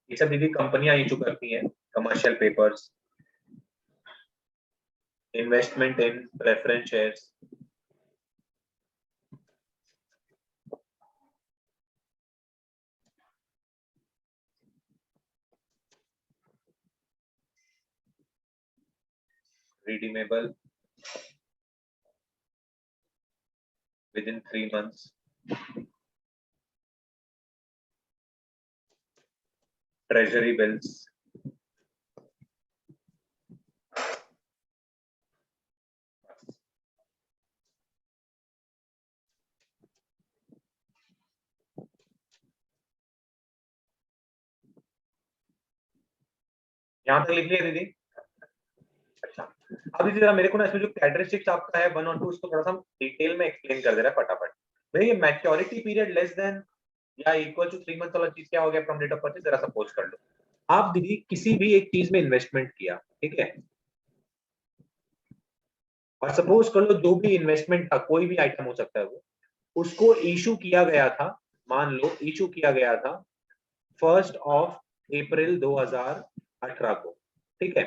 [SPEAKER 1] ये सब दीदी कंपनियां इशू करती हैं। कमर्शियल पेपर्स, इन्वेस्टमेंट इन preference shares, redeemable within 3 months, treasury bills, यहां तक लिख लिया दीदी? अच्छा, अभी जरा मेरे को ना इसमें जो कैरेक्टरिस्टिक्स आपका है 1 और 2, उसको थोड़ा सा डिटेल में एक्सप्लेन कर दे रहा है फटाफट। भैया ये मैच्योरिटी पीरियड लेस देन या इक्वल टू 3 मंथ वाला चीज क्या हो गया फ्रॉम डेट ऑफ परचेज? जरा सपोज कर लो आप दीदी किसी भी एक चीज में इन्वेस्टमेंट किया, ठीक है, और सपोज कर लो जो भी इन्वेस्टमेंट था, कोई भी आइटम हो सकता है वो, उसको इशू किया गया था, मान लो इशू किया गया था 1 अप्रैल 2018 को, ठीक है,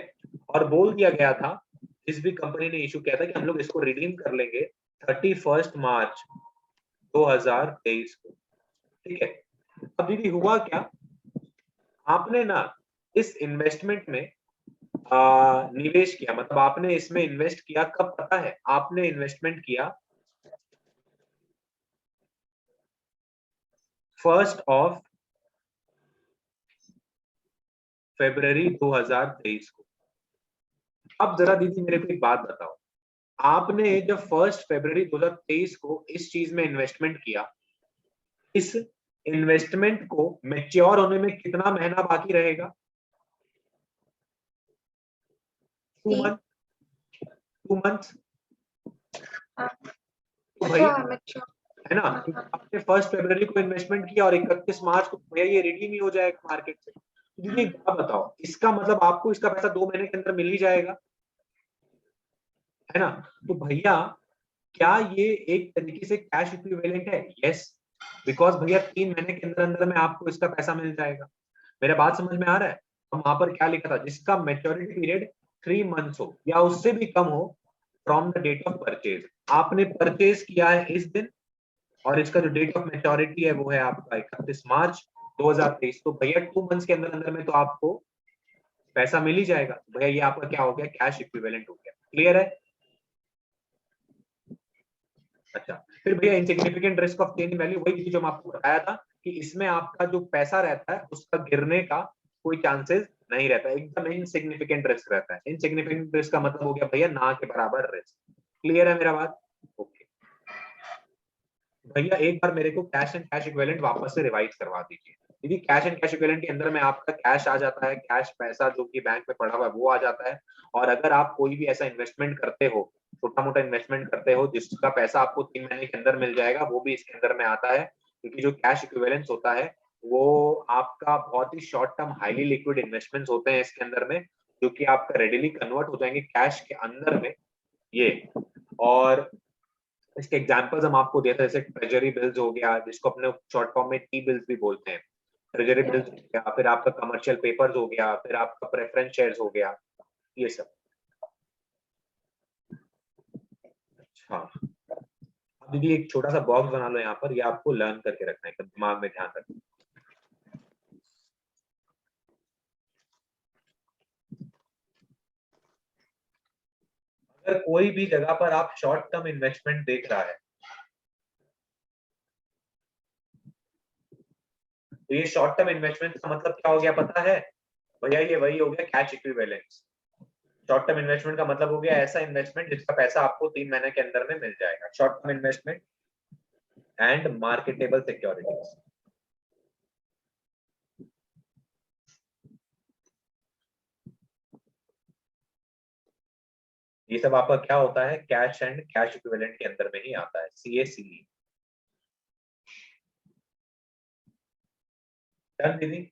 [SPEAKER 1] और बोल दिया गया था जिस भी कंपनी ने इशू किया था कि हम लोग इसको रिडीम कर लेंगे 31 मार्च 2023 को, ठीक है। अब दीदी हुआ क्या, आपने ना इस इन्वेस्टमेंट में निवेश किया, मतलब आपने इसमें इन्वेस्ट किया कब पता है? आपने इन्वेस्टमेंट किया 1 फरवरी 2023 को। अब जरा दीदी मेरे को एक बात बताओ, आपने जब 1 फरवरी 2023 को इस चीज में इन्वेस्टमेंट किया, इस इन्वेस्टमेंट को मैच्योर होने में कितना महीना बाकी रहेगा? 2 मंथ, 2 मंथ। तो भाई है ना, आपने 1 फरवरी को इन्वेस्टमेंट किया और 31 मार्च को भैया ये रिडीम ही हो जाएगा मार्केट से। दीदी क्या बताओ, इसका मतलब आपको इसका पैसा 2 महीने के अंदर मिल ही जाएगा, है ना? तो भैया क्या ये एक तरीके से कैश इक्विवेलेंट है? यस, बिकॉज भैया 3 महीने के अंदर अंदर में आपको इसका पैसा मिल जाएगा। मेरा बात समझ में आ रहा है? हम वहां पर क्या लिखा था, जिसका मेच्योरिटी पीरियड 3 मंथ्स हो या उससे भी कम हो from the date of purchase. आपने परचेज किया है इस दिन और इसका जो डेट ऑफ मेच्योरिटी है वो है आपका 31 मार्च 2023, तो भैया 2 मंथ्स के अंदर अंदर में तो आपको पैसा मिल ही जाएगा। भैया ये आपका क्या हो गया, कैश इक्विवेलेंट हो गया। क्लियर है? अच्छा, फिर भैया insignificant risk of change in value, वही चीज जो मैं आपको बताया था कि इसमें आपका जो पैसा रहता है उसका गिरने का कोई चांसेस नहीं रहता, एकदम इनसिग्निफिकेंट रिस्क रहता है। इनसिग्निफिकेंट रिस्क का मतलब हो गया भैया ना के बराबर रिस्क। क्लियर है मेरा बात? ओके भैया, एक बार मेरे को कैश एंड कैश इक्विवेलेंट वापस से रिवाइज करवा दीजिए। दीदी कैश एंड कैश इक्विवेलेंट के अंदर में आपका कैश आ जाता है, कैश पैसा जो कि बैंक में पड़ा हुआ है वो आ जाता है। और अगर आप कोई भी ऐसा इन्वेस्टमेंट करते हो, छोटा मोटा इन्वेस्टमेंट करते हो जिसका पैसा आपको 3 महीने के अंदर मिल जाएगा, वो भी इसके अंदर में आता है। क्योंकि जो कैश इक्विवेलेंस होता है वो आपका बहुत ही short term highly liquid investments होते हैं इसके अंदर में, जो कि आपका रेडिली कन्वर्ट हो जाएंगे कैश के अंदर में ये। और इसके एग्जांपल्स हम आपको देते हैं, जैसे ट्रेजरी बिल्स हो गया, जिसको अपने शॉर्ट फॉर्म में टी बिल्स भी बोलते हैं। ट्रेजरी बिल्स हो गया, फिर आपका कमर्शियल पेपर्स हो गया, फिर आपका प्रेफरेंस शेयर्स हो गया, ये सब। अच्छा, अब दीदी एक छोटा सा बॉक्स बना लो यहाँ पर, ये आपको लर्न करके रखना है, एकदम दिमाग में ध्यान रखना। अगर कोई भी जगह पर आप शॉर्ट टर्म इन्वेस्टमेंट देख रहा है, तो ये शॉर्ट टर्म इन्वेस्टमेंट का मतलब क्या हो गया पता है भैया? ये वही हो गया cash equivalence. Short term investment का मतलब हो गया ऐसा इन्वेस्टमेंट जिसका पैसा आपको 3 महीने के अंदर में मिल जाएगा। Short term investment and marketable securities, ये सब आपका क्या होता है, कैश एंड कैश इक्विवेलेंट के अंदर में ही आता है, CACE। डन दीदी?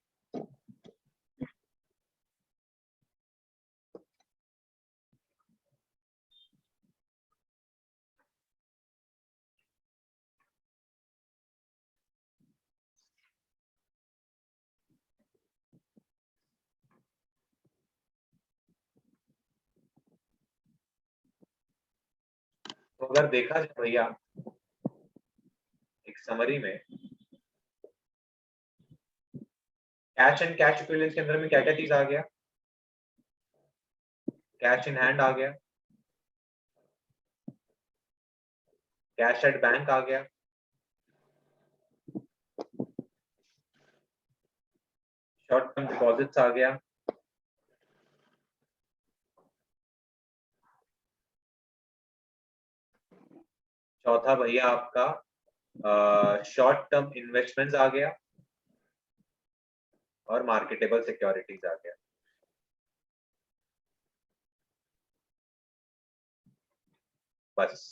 [SPEAKER 1] तो अगर देखा जाए भैया एक समरी में, कैश एंड कैश इक्विवेलेंट के अंदर में क्या क्या चीज आ गया? कैश इन हैंड आ गया, कैश एट बैंक आ गया, शॉर्ट टर्म डिपॉजिट्स आ गया, चौथा भैया आपका शॉर्ट टर्म इन्वेस्टमेंट्स आ गया, और मार्केटेबल सिक्योरिटीज आ गया। बस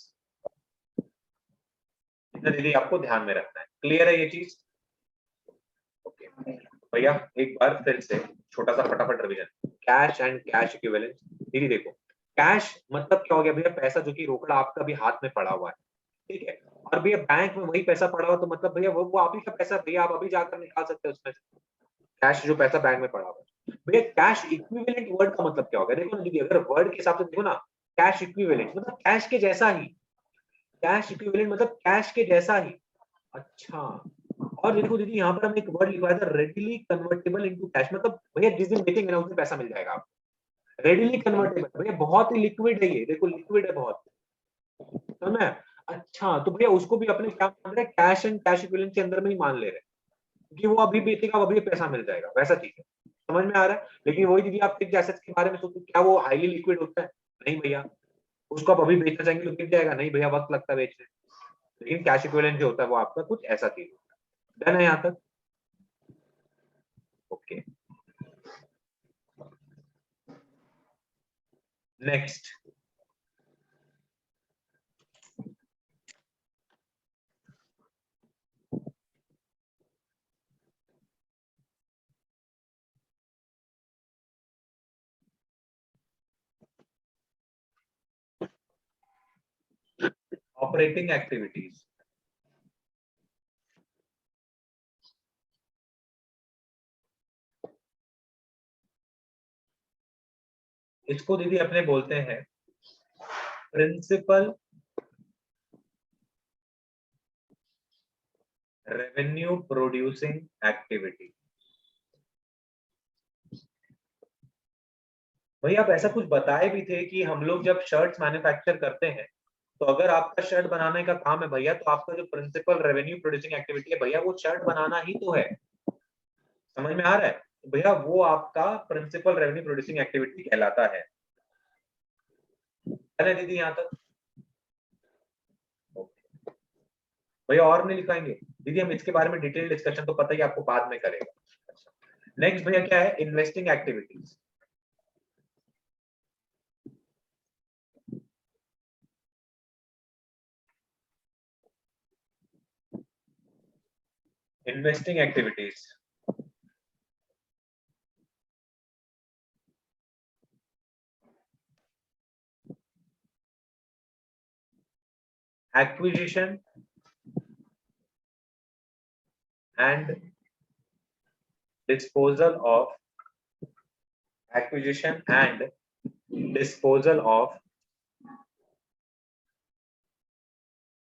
[SPEAKER 1] इतना दीदी आपको ध्यान में रखना है। क्लियर है ये चीज? ओके भैया, एक बार फिर से छोटा सा फटाफट revision. Cash and cash equivalent, दीदी देखो, कैश मतलब क्या हो गया भैया? पैसा जो कि रोकड़ा आपका भी हाथ में पड़ा हुआ है, ठीक है। और भैया बैंक में वही पैसा पड़ा हुआ, तो मतलब भैया वो आप ही का पैसा भैया, आप अभी जाकर निकाल सकते हो उसमें से। कैश जो पैसा बैंक में पड़ा हुआ है भैया। कैश इक्विवेलेंट वर्ड का मतलब क्या होगा? देखो ना दीदी, अगर वर्ड के हिसाब से देखो ना, कैश इक्विवेलेंट मतलब कैश के जैसा ही। कैश इक्विवेलेंट मतलब कैश के जैसा ही। अच्छा, और देखो दीदी यहाँ पर हमने एक वर्ड लिखवाया था, रेडिली कन्वर्टेबल इनटू कैश, मतलब भैया जिस दिन बेचेंगे ना उस दिन पैसा मिल जाएगा आपको। रेडिली कन्वर्टेबल भैया बहुत ही लिक्विड है, ये देखो लिक्विड है बहुत, समझ में? अच्छा, तो भैया उसको भी अपने क्या मान रहे हैं, कैश एंड कैश इक्विवेलेंट के अंदर में ही मान ले रहे हैं कि वो अभी बेचेगा अभी पैसा मिल जाएगा, वैसा चीज है। समझ में आ रहा है? लेकिन वही दीदी आप फिक्स्ड एसेट्स के बारे में सोचो, क्या वो हाईली लिक्विड होता है? नहीं भैया, उसको आप अभी बेचना चाहेंगे तो बिक जाएगा? नहीं भैया, वक्त लगता है बेचने। लेकिन कैश इक्विवेलेंट जो होता है वो आपका कुछ ऐसा चीज होता है। डन है यहाँ तक? Okay, next, operating activities. इसको दीदी अपने बोलते हैं प्रिंसिपल रेवेन्यू प्रोड्यूसिंग एक्टिविटी। भाई आप ऐसा कुछ बताए भी थे कि हम लोग जब शर्ट्स मैन्युफैक्चर करते हैं तो अगर आपका शर्ट बनाने का काम है भैया, तो आपका जो प्रिंसिपल रेवेन्यू प्रोड्यूसिंग एक्टिविटी है भैया, वो शर्ट बनाना ही तो है। समझ में आ रहा है? तो भैया वो आपका प्रिंसिपल रेवेन्यू प्रोड्यूसिंग एक्टिविटी कहलाता है। है ना दीदी यहाँ तक? भैया और नहीं लिखाएंगे दीदी, हम इसके बारे में डिटेल डिस्कशन तो पता ही आपको बाद में करेगा। नेक्स्ट भैया क्या है? Investing activities. Investing activities acquisition and disposal of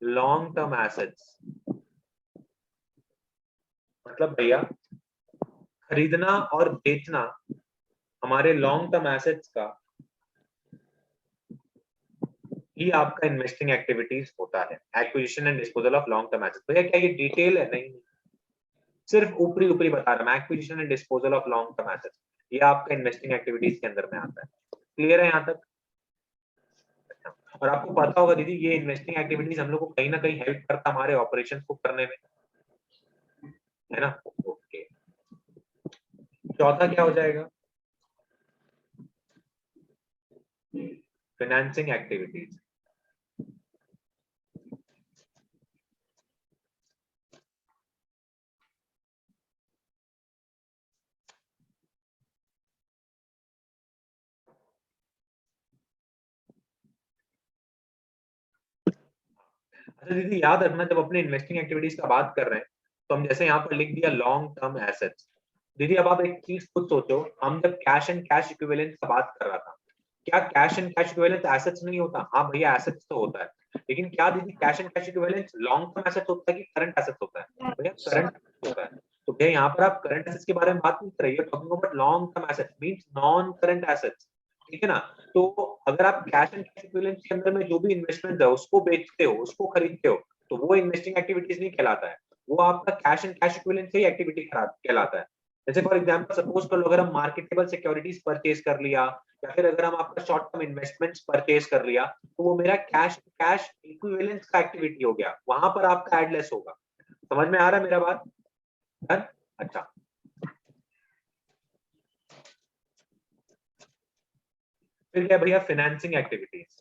[SPEAKER 1] long term assets। मतलब भैया खरीदना और बेचना हमारे लॉन्ग टर्म एसेट्स का ही आपका इन्वेस्टिंग एक्टिविटीज होता है। Acquisition and disposal of long term assets. भैया क्या ये डिटेल है? नहीं, सिर्फ ऊपरी ऊपरी बता रहा मैं। Acquisition and disposal of long term assets ये आपका इन्वेस्टिंग एक्टिविटीज के अंदर में आता है। क्लियर है यहाँ तक? और आपको पता होगा दीदी, ये इन्वेस्टिंग एक्टिविटीज हम लोग को कहीं ना कहीं हेल्प करता हमारे ऑपरेशन को करने में, है ना? ओके, चौथा क्या हो जाएगा? Financing activities. अच्छा दीदी याद रखना, जब अपने इन्वेस्टिंग एक्टिविटीज का बात कर रहे हैं तो हम जैसे यहाँ पर लिख दिया लॉन्ग टर्म एसेट्स। दीदी अब आप एक चीज खुद सोचो, हम जब कैश एंड कैश इक्विवेलेंट का बात कर रहा था, क्या cash and cash equivalent assets नहीं होता? हाँ भैया एसेट्स तो होता है, लेकिन क्या दीदी cash and cash equivalent long term assets होता है कि करंट एसेट्स होता है? भैया करंट होता है। तो भैया यहाँ पर आप करंट एसेट्स के बारे में बात नहीं कर रही है, talking about long term assets means non current assets. ठीक है ना? तो अगर आप कैश एंड कैश इक्विवेलेंट के अंदर में जो भी इन्वेस्टमेंट है उसको बेचते हो, उसको खरीदते हो, तो वो इन्वेस्टिंग एक्टिविटीज नहीं कहलाता है, वो आपका कैश एंड कैश इक्विवेलेंट से ही एक्टिविटी कहलाता है। जैसे फॉर एग्जांपल सपोज कर लो, अगर हम मार्केटेबल सिक्योरिटीज परचेज कर लिया, या फिर अगर हम आपका शॉर्ट टर्म इन्वेस्टमेंट्स परचेज कर लिया, तो वो मेरा कैश कैश इक्विवेलेंस का एक्टिविटी हो गया, वहां पर आपका एडलेस होगा। समझ में आ रहा है मेरा बात? डन? अच्छा, फिर क्या भैया? Financing activities.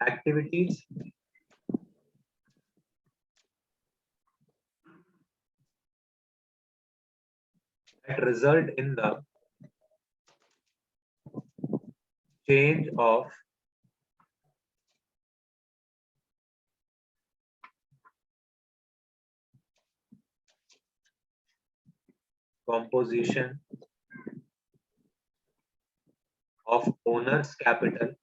[SPEAKER 1] Activities that result in the change of composition of owner's capital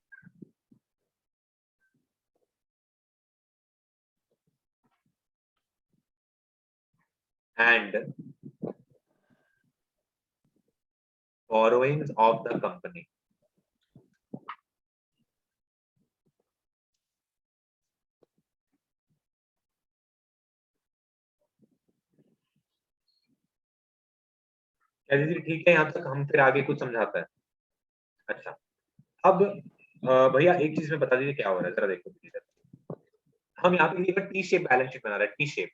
[SPEAKER 1] and borrowings of the company। क्या दीदी ठीक है यहाँ तक? हम फिर आगे कुछ समझाता है। अच्छा, अब भैया एक चीज में बता दीजिए क्या हो रहा है, जरा देखो दीदी। हम यहाँ पे टी शेप बैलेंस शीट बना रहे हैं, टी शेप।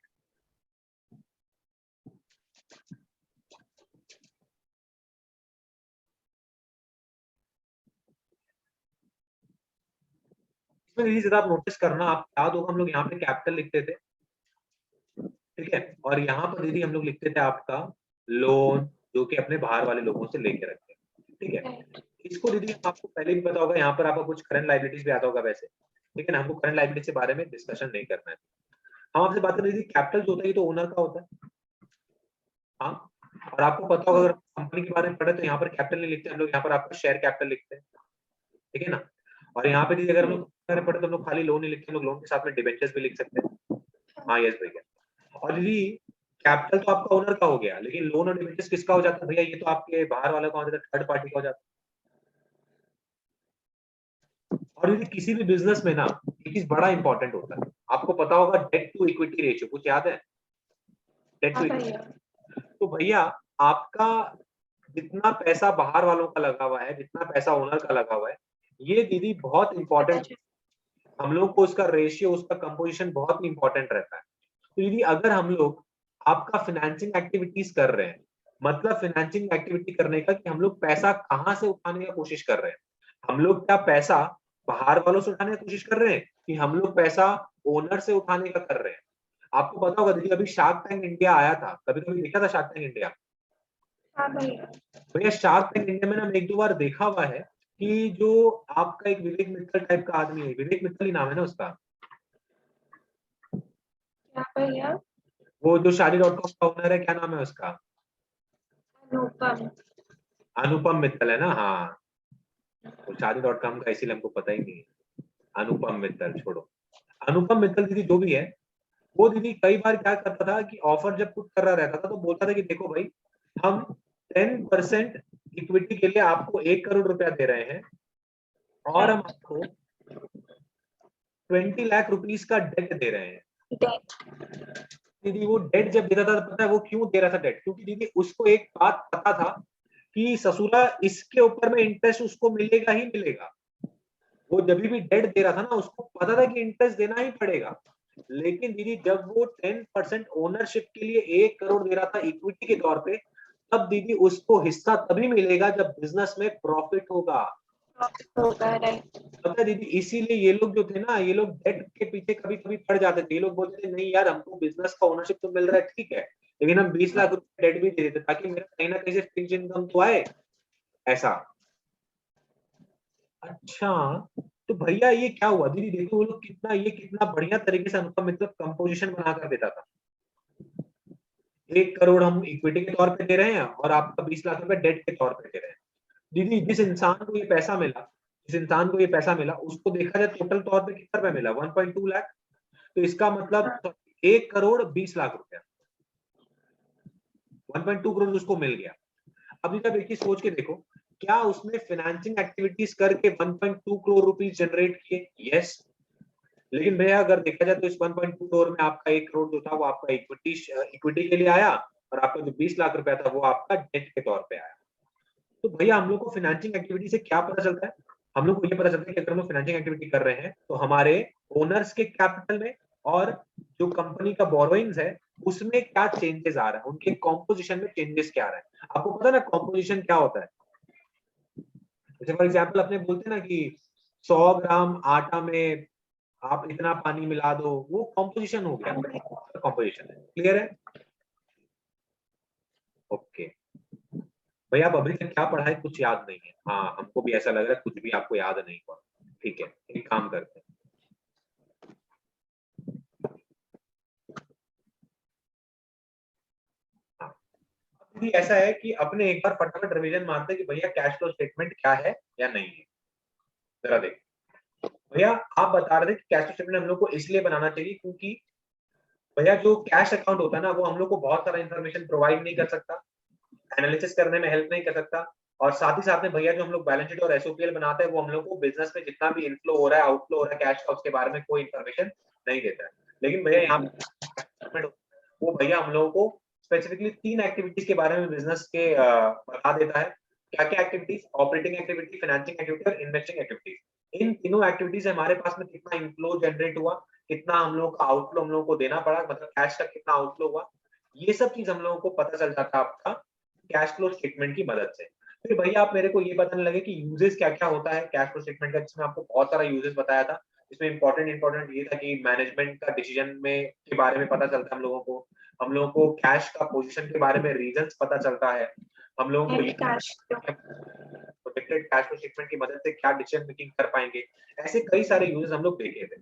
[SPEAKER 1] इसमें दीदी जरा आप नोटिस करना, आप याद होगा हम लोग यहाँ पे कैपिटल लिखते थे, ठीक है, और यहाँ पर दीदी हम लोग लिखते थे आपका लोन, जो कि अपने बाहर वाले लोगों से लेके रखते हैं। ठीक है, इसको दीदी आपको पहले भी पता होगा, यहाँ पर आपको कुछ करंट लायबिलिटीज भी आता होगा वैसे। ठीक है ना? हमको करंट लायबिलिटी के बारे में डिस्कशन नहीं करना है। हम आपसे बात कर रहे थे कैपिटल जो होता है ये तो ओनर का होता है। हाँ, और आपको पता होगा अगर कंपनी के बारे में पढ़े तो यहाँ पर कैपिटल नहीं लिखते हम लोग, यहाँ पर आपका शेयर कैपिटल लिखते हैं, ठीक है ना। और यहाँ पे दीदी अगर हम लोग पढ़े तो हम लोग खाली लोन नहीं लिखते, हम लोग लोन के साथ में डिबेंचर्स भी लिख सकते हैं। हाँ यस भैया। और दीदी कैपिटल तो आपका ओनर का हो गया, लेकिन लोन और डिबेंचर्स किसका हो जाता है भैया? ये तो आपके बाहर वाला का हो जाता है, थर्ड पार्टी का हो जाता है। और दीदी किसी भी बिजनेस में ना एक चीज बड़ा इंपॉर्टेंट होता है, आपको पता होगा डेट टू इक्विटी रेशियो, कुछ याद है? Debt to equity. तो भैया आपका जितना पैसा बाहर वालों का लगा हुआ है, जितना पैसा ओनर का लगा हुआ है, ये दीदी बहुत इंपॉर्टेंट, हम लोग को उसका रेशियो, उसका कंपोजिशन बहुत इंपॉर्टेंट रहता है। तो दीदी अगर हम लोग आपका फाइनेंसिंग एक्टिविटीज कर रहे हैं, मतलब फाइनेंसिंग एक्टिविटी करने का कि हम लोग पैसा कहाँ से उठाने की कोशिश कर रहे हैं, हम लोग क्या पैसा बाहर वालों से उठाने की कोशिश कर रहे हैं कि हम लोग पैसा ओनर से उठाने का कर रहे हैं? आपको पता होगा दीदी अभी शार्क टैंक इंडिया आया था, कभी कभी देखा था शार्क टैंक इंडिया?
[SPEAKER 2] हाँ भैया।
[SPEAKER 1] भैया शार्क टैंक इंडिया में ना एक दो बार देखा हुआ है कि जो आपका एक विवेक मित्तल टाइप का आदमी है, विवेक मित्तल ही नाम है ना उसका,
[SPEAKER 2] क्या भैया?
[SPEAKER 1] वो जो शादी.com का ओनर है, क्या नाम है उसका?
[SPEAKER 2] अनुपम।
[SPEAKER 1] अनुपम मित्तल है ना, हाँ। वो शादी.com का इसीलिए हमको पता ही नहीं है। अनुपम मित्तल छोड़ो, अनुपम मित्तल दीदी जो भी है, वो दीदी कई बार क्या करता था कि ऑफर जब पुट कर रहा रहता था तो बोलता था कि देखो भाई हम 10% इक्विटी के लिए आपको 1 करोड़ रुपया दे रहे हैं और हम आपको 20 लाख रुपीस का डेट दे रहे हैं। दीदी वो डेट जब देता था, पता है वो क्यों दे रहा था डेट? क्योंकि दीदी उसको एक बात पता था कि ससुरा इसके ऊपर में इंटरेस्ट उसको मिलेगा ही मिलेगा। वो जब भी डेट दे रहा था ना, उसको पता था कि इंटरेस्ट देना ही पड़ेगा। लेकिन दीदी जब वो 10% ओनरशिप के लिए 1 करोड़ दे रहा था इक्विटी के तौर पे, तब दीदी उसको हिस्सा तभी मिलेगा जब बिजनेस में प्रॉफिट होगा। पता है दीदी, इसीलिए ये लोग जो थे ना, ये लोग डेट के पीछे कभी कभी पड़ जाते थे। ये लोग बोलते थे नहीं यार हमको बिजनेस का ओनरशिप तो मिल रहा है ठीक है, लेकिन हम 20 लाख रुपए डेट भी दे देते ताकि मेरा कहीं ना कहीं से फिक्स इनकम तो आए, ऐसा। अच्छा, तो भैया ये क्या हुआ दीदी? देखो वो लोग कितना, ये कितना बढ़िया तरीके से हमका मतलब कंपोजिशन बना कर देता था। 1 करोड़ हम इक्विटी के तौर पे दे रहे हैं और आपका 20 लाख रुपए डेट के तौर पे दे रहे हैं। दीदी जिस इंसान को ये पैसा मिला, जिस इंसान को ये पैसा मिला उसको देखा जाए टोटल तौर पे कितना रुपया मिला? 1.2 लाख। तो इसका मतलब 1 करोड़ 20 लाख रुपया, 1.2 करोड़ उसको मिल गया। अभी तक एक चीज सोच के देखो, क्या उसने फाइनेंसिंग एक्टिविटीज करके 1.2 करोड़ रुपीस जनरेट किए? यस। लेकिन भैया अगर देखा जाए तो इस 1.2 करोड़ में आपका 1 करोड़ जो था वो आपका इक्विटी के लिए आया, और आपका जो 20 लाख रुपया था वो आपका डेट के तौर पे आया। तो भैया हम लोग को फाइनेंसिंग एक्टिविटी से क्या पता चलता है? हम लोग को ये पता चलता है कि अगर हम लोग फाइनेंसिंग एक्टिविटी कर रहे हैं तो हमारे ओनर्स के कैपिटल में और जो कंपनी का बोरोइंग्स है उसमें क्या चेंजेस आ रहा है, उनके कॉम्पोजिशन में चेंजेस क्या आ रहा है। आपको पता है ना कॉम्पोजिशन क्या होता है? जैसे फॉर एग्जाम्पल अपने बोलते हैं ना कि 100 ग्राम आटा में आप इतना पानी मिला दो, वो कॉम्पोजिशन हो गया, कॉम्पोजिशन है। क्लियर है? ओके भैया, आप अभी तक क्या पढ़ा है कुछ याद नहीं है? हाँ हमको भी ऐसा लग रहा है कुछ भी आपको याद नहीं हुआ। ठीक है, एक काम करते हैं, हाँ अभी ऐसा है कि अपने एक बार फटाफट रिवीजन मारते हैं कि भैया कैश फ्लो स्टेटमेंट क्या है या नहीं है। जरा देख भैया, आप बता रहे थे कि कैश फ्लो स्टेटमेंट हम लोग को इसलिए बनाना चाहिए क्योंकि भैया जो कैश अकाउंट होता है ना वो हम लोग को बहुत सारा इन्फॉर्मेशन प्रोवाइड नहीं कर सकता, एनालिसिस करने में हेल्प नहीं कर सकता, और साथ ही साथ में भैया जो हम लोग बैलेंस शीट और एसओपीएल बनाते हैं वो हम लोग को बिजनेस में जितना भी इनफ्लो हो रहा है आउटफ्लो हो रहा है कैश का उसके बारे में कोई इन्फॉर्मेशन नहीं देता है। लेकिन भैया यहाँ पे वो भैया हम लोगों को स्पेसिफिकली 3 एक्टिविटीज के बारे में बिजनेस के बता देता है। क्या क्या activities? Operating activity, financing activity और इन्वेस्टिंग एक्टिविटीज। इन तीनों एक्टिविटीज हमारे पास में कितना इनफ्लो जनरेट हुआ, कितना हम लोग का आउटफ्लो हम लोग को देना पड़ा, मतलब कैश का कितना आउटफ्लो हुआ, ये सब चीज हम लोगों को पता चल जाता है आपका कैश फ्लो स्टेटमेंट की मदद से। फिर भैया आप मेरे को ये बताने लगे कि यूजेस क्या क्या होता है कैश फ्लो स्टेटमेंट का, जिसमें आपको बहुत सारा यूजेस बताया था। इसमें इंपॉर्टेंट ये था कि मैनेजमेंट का डिसीजन में के बारे में पता चलता है हम लोगों को, हम लोगों को कैश का पोजीशन के बारे में रीजंस पता चलता है, हम लोगों को प्रोटेक्टेड कैश फ्लो स्टेटमेंट की मदद से क्या डिसीजन मेकिंग कर पाएंगे। ऐसे कई सारे यूजेस हम लोग देखे थे।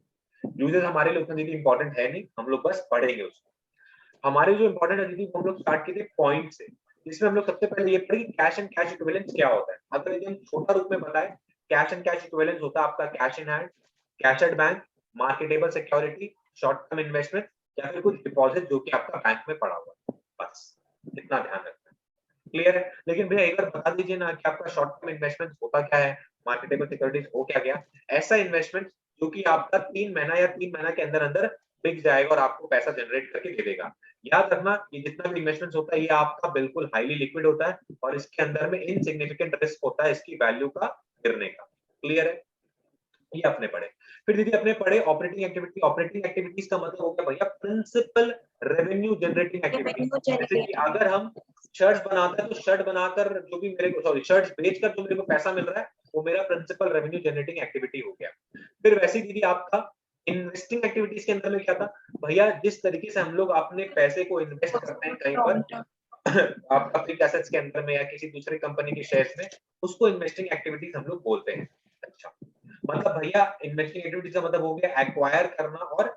[SPEAKER 1] यूजेस हमारे लिए उतना दीदी इंपॉर्टेंट है नहीं, हम लोग बस पढ़ेंगे उसको। हमारे जो इंपॉर्टेंट है दीदी हम लोग स्टार्ट किए थे पॉइंट से। जिसमें हम लोग सबसे पहले ये पढ़ेंगे कैश एंड कैश इक्विवेलेंस क्या होता है। अगर एकदम छोटा रूप में बताएं, कैश एंड कैश इक्विवेलेंस होता है आपका cash in hand, cash at bank, marketable security, short term investment या फिर कुछ डिपॉजिट जो कि आपका बैंक में पड़ा हुआ है, बस इतना ध्यान रखना है। क्लियर है? लेकिन भैया एक बार बता दीजिए ना कि आपका शॉर्ट टर्म इन्वेस्टमेंट होता क्या है, मार्केटेबल सिक्योरिटीज हो क्या गया? ऐसा इन्वेस्टमेंट जो कि आपका 3 महीना या 3 महीना के अंदर अंदर बिक जाएगा और आपको पैसा जनरेट करके दे देगा। याद रखना ये जितना भी इन्वेस्टमेंट होता है ये आपका बिल्कुल हाईली लिक्विड होता है और इसके अंदर में इनसिग्निफिकेंट रिस्क होता है इसकी वैल्यू का गिरने का। क्लियर है? ये अपने पढ़े। फिर दीदी अपने पढ़े ऑपरेटिंग एक्टिविटी। ऑपरेटिंग एक्टिविटीज का मतलब हो गया भैया प्रिंसिपल रेवेन्यू जनरेटिंग एक्टिविटी। जैसे कि अगर हम शर्ट्स बनाते हैं तो शर्ट बनाकर जो भी मेरे को शर्ट्स बेचकर जो मेरे को पैसा मिल रहा है वो मेरा प्रिंसिपल रेवेन्यू जनरेटिंग एक्टिविटी हो गया। फिर वैसे दीदी आपका इन्वेस्टिंग एक्टिविटीज के अंदर में क्या था भैया, जिस तरीके से हम लोग अपने पैसे को इन्वेस्ट करते हैं कहीं पर आपका फिक्स्ड एसेट्स के अंदर में या किसी दूसरी कंपनी के शेयर्स में, उसको इन्वेस्टिंग एक्टिविटीज हम लोग बोलते हैं। अच्छा, मतलब भैया इन्वेस्टिंग एक्टिविटीज का मतलब हो गया एक्वायर करना और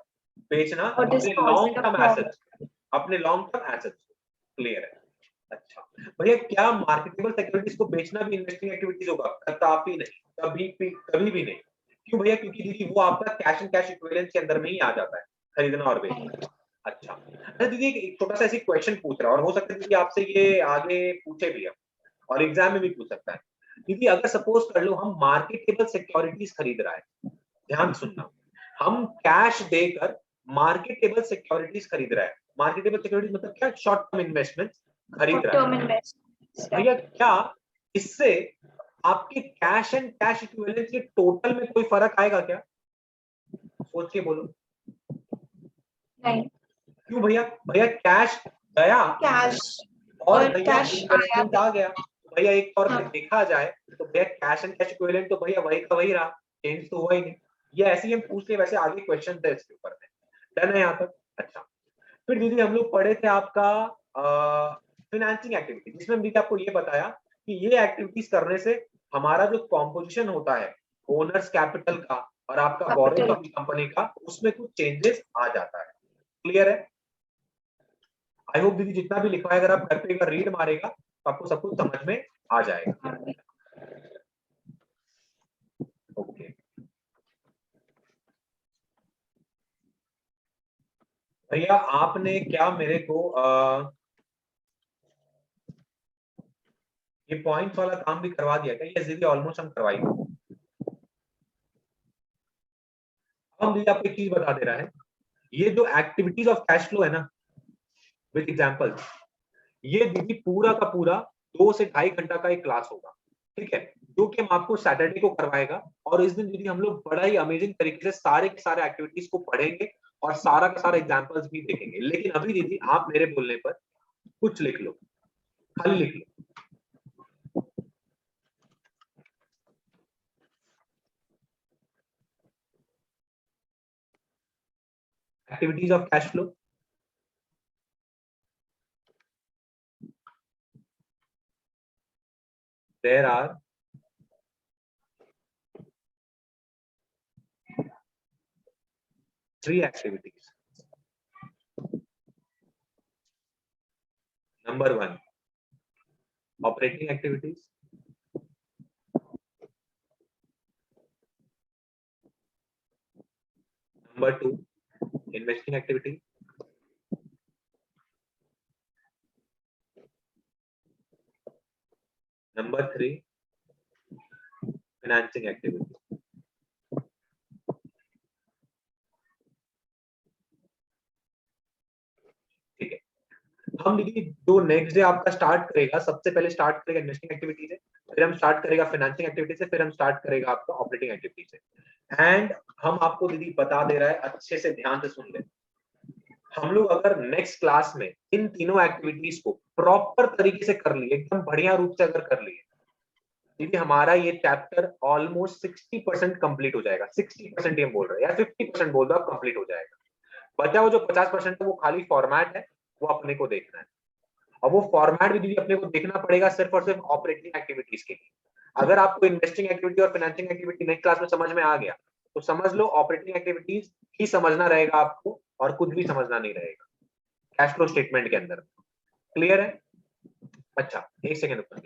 [SPEAKER 1] बेचना अपने लॉन्ग टर्म एसेट्स, अपने लॉन्ग टर्म एसेट्स। क्लियर है? अच्छा भैया, क्या मार्केटेबल सिक्योरिटीज को बेचना भी इन्वेस्टिंग एक्टिविटीज होगा? कतई नहीं, कभी भी नहीं। क्यों भैया? क्योंकि दीदी वो आपका कैश एंड कैश इक्विवेलेंस के अंदर में ही आ जाता है, खरीदना और बेचना। अच्छा दीदी एक छोटा सा ऐसी क्वेश्चन पूछ रहा है और हो सकता है दीदी आपसे ये आगे पूछे भी है और एग्जाम में भी पूछ सकता है। दीदी अगर सपोज कर लो हम मार्केटेबल सिक्योरिटीज खरीद रहा है, ध्यान सुनना, हम कैश देकर मार्केटेबल सिक्योरिटीज खरीद रहा है। मार्केटेबल सिक्योरिटीज मतलब क्या? शॉर्ट टर्म इन्वेस्टमेंट खरीद रहा है भैया। क्या इससे आपके कैश एंड कैश इक्विवेलेंट के टोटल में कोई फर्क आएगा क्या? सोच के बोलो।
[SPEAKER 2] नहीं।
[SPEAKER 1] क्यों भैया? भैया कैश गया
[SPEAKER 2] कैश
[SPEAKER 1] और भैया इन्वेस्टमेंट आ गया। भैया एक तौर पे देखा जाए तो भैया कैश एंड कैश इक्विवेलेंट तो भैया वही का वही रहा, चेंज तो हुआ ही नहीं। ये ऐसे ही हम पूछते वैसे आगे क्वेश्चन थे इसके ऊपर में। डन है यहाँ तक? अच्छा, फिर दीदी हम लोग पढ़े थे आपका फाइनेंसिंग एक्टिविटी, जिसमें दीदी आपको ये बताया कि ये एक्टिविटीज करने से हमारा जो कॉम्पोजिशन होता है ओनर्स कैपिटल का और आपका बोरोइंग ऑफ कंपनी का, उसमें कुछ चेंजेस आ जाता है। क्लियर है? आई होप दीदी जितना भी लिखा है अगर आप घर पे एक बार रीड मारेगा तो आपको सब कुछ समझ में आ जाएगा। ओके भैया, आपने क्या मेरे को ये पॉइंट्स वाला काम भी करवा दिया क्या? ये दीदी ऑलमोस्ट हम करवाएंगे। हम दीदी आपको एक चीज बता दे रहा है, ये जो एक्टिविटीज ऑफ कैश फ्लो है ना विद एग्जांपल्स, ये दीदी पूरा का पूरा 2 से 2.5 घंटा का एक क्लास होगा, ठीक है, जो कि हम आपको सैटरडे को करवाएगा। और इस दिन दीदी हम लोग बड़ा ही अमेजिंग तरीके से सारे के सारे एक्टिविटीज को पढ़ेंगे और सारा का सारा एग्जांपल्स भी देखेंगे। लेकिन अभी दीदी आप मेरे बोलने पर कुछ लिख लो, खाली लिख लो। Activities of cash flow, there are 3 activities. Number 1, operating activities. Number 2, investing activity. Number 3, financing activity. ठीक है, हम दीदी जो नेक्स्ट डे आपका स्टार्ट करेगा, सबसे पहले स्टार्ट करेगा इन्वेस्टिंग एक्टिविटी से, फिर हम स्टार्ट करेगा फाइनेंसिंग एक्टिविटी से, फिर हम स्टार्ट करेगा आपका ऑपरेटिंग एक्टिविटी से। एंड हम आपको दीदी बता दे रहा है, अच्छे से ध्यान से सुन ले, हम लोग अगर नेक्स्ट क्लास में इन तीनों एक्टिविटीज को प्रॉपर तरीके से कर लिए, एकदम बढ़िया रूप से अगर कर लिए, दीदी हमारा ये चैप्टर ऑलमोस्ट 60% कंप्लीट हो जाएगा। 60% ये बोल रहे हैं या 50% बोल दो आप, कंप्लीट हो जाएगा। बचा हुआ जो 50% है वो खाली फॉर्मेट है, वो अपने को देखना है। और वो फॉर्मेट भी दीदी अपने को देखना पड़ेगा सिर्फ और सिर्फ ऑपरेटिंग एक्टिविटीज के लिए। अगर आपको इन्वेस्टिंग एक्टिविटी और फाइनेंसिंग एक्टिविटी नेक्स्ट क्लास में समझ में आ गया तो समझ लो ऑपरेटिंग एक्टिविटीज ही समझना रहेगा आपको और कुछ भी समझना नहीं रहेगा कैश फ्लो स्टेटमेंट के अंदर। क्लियर है? अच्छा, एक सेकंड रुको।